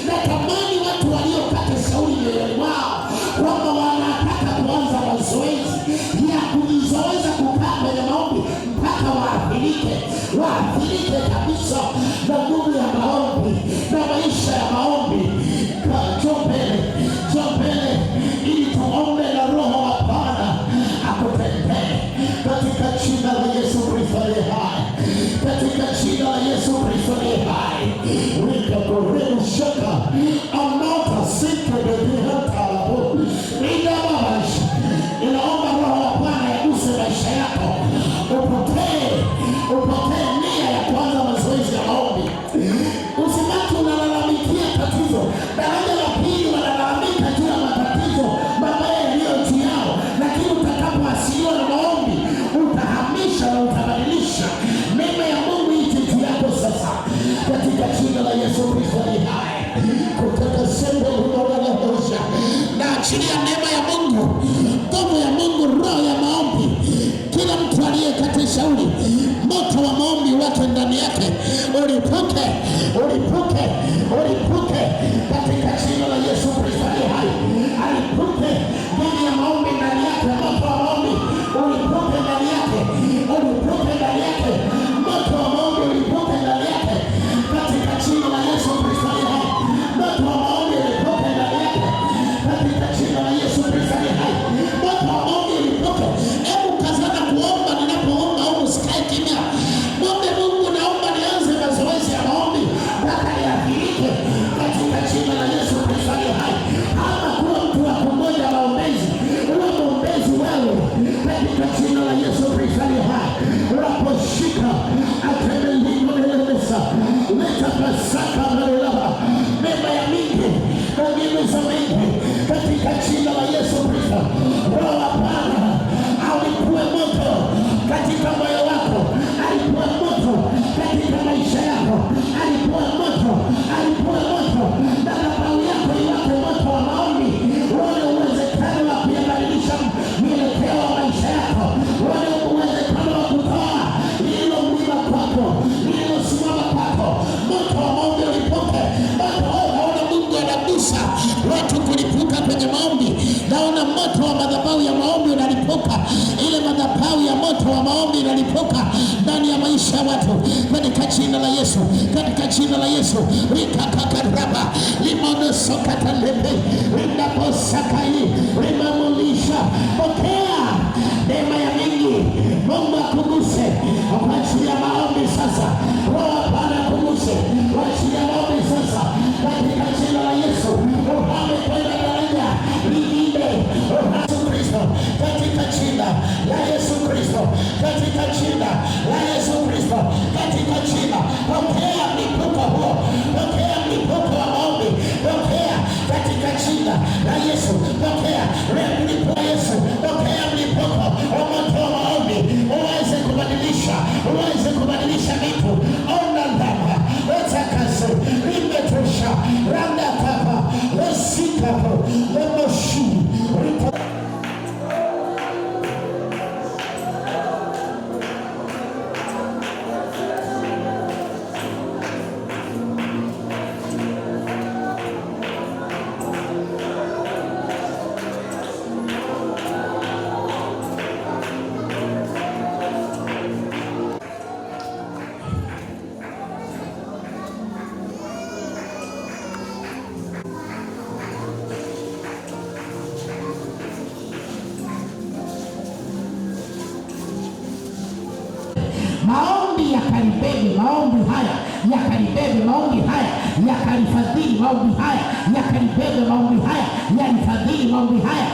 Speaker 1: Natamani watu waliokata shauri mioyoni mwao kwamba wanataka kuanza mazoezi ya kujizoeza kukaa kwenye maombi mpaka waathirike kabisa na nguvu ya maombi na maisha ya maombi. Njoo mbele ili tuombe na Roho wa Bwana akutendee katika jina la Yesu Kristo aliye hai, katika jina la Yesu Kristo aliye hai. Rikakoremu shaka amata sike bedihata labo inamabashi. Inaomba Roho wa Bwana yaguse maisha yako, upotee nia ya kuanza mazoezi ya maombi. Usibaki unalalamikia tatizo, daraja la pili wanalalamika juu ya matatizo mabaya yaliyo juu yao, lakini utakapoasiliwa na maombi utahamisha na utabadilisha. Neema ya Mungu ije juu yako sasa katika jina la Yesu Kristo aliye hai. Kutoka sembe unaonaosha na achilia neema ya Mungu, nguvu ya Mungu, roho ya maombi. Kila mtu aliyekata shauri, moto wa maombi wake ndani yake ulipuke katika jina la Yesu Kristo aliye hai. Alipuke ndani ya maombi ndani yake, moto wa maombi ulipuke ndani yake, moto wa maombi ulipuke ndani yake katika jina la Yesu Kristo aliye hai. Moto wa maombi ulipuke ndani yake katika jina la Yesu Kristo aliye hai. Moto wa maombi ulipuke. Hebu kazana kuomba, ninapoomba au usikae kimya. Mwombe Mungu, naomba nianze mazoezi ya maombi mpaka niathirike katika jina la Yesu Kristo aliye hai. Ama kuwa mtu wa kungoja maombezi, uwe mwombezi wewe katika jina la Yesu Kristo aliye hai. Unaposhika atemelingo nelemesa leta pasaka malelaba mema ya mingi na ngimiza mingi katika jina la Yesu Kristo. Roho wa Bwana alikuwe moto katika moyo wako, alikuwe moto katika maisha yako, alikuwe moto
Speaker 2: unalipuka kwenye maombi. Naona moto wa madhabahu ya maombi unalipuka. Ile madhabahu ya moto wa maombi inalipuka ndani ya maisha ya watu katika jina la Yesu, katika jina la Yesu. Rikakakaraba limono sokata lepe rinaposakai rimamulisha. Pokea neema ya mingi. Mungu akuguse kwa ajili ya maombi sasa. Roho Bwana akuguse kwa ajili ya maombi sasa katika jina la Yesu. Uhame kwenda daraja lingine. Yesu Kristo, katika jina la Yesu Kristo, katika jina la Yesu Kristo, katika jina. Pokea mlipuko huo, pokea mlipuko wa maombi, pokea katika jina la Yesu. Pokea mlipuko wa Yesu, pokea mlipuko wa moto wa maombi uweze kubadilisha vitu. Ona ndama watakaso limetosha randa kapa lesikapo lemoshi maombi yakalibebe maombi haya, yakalibebe maombi haya, yakalifadhili maombi haya, yakalibebe maombi haya, yalifadhili maombi haya,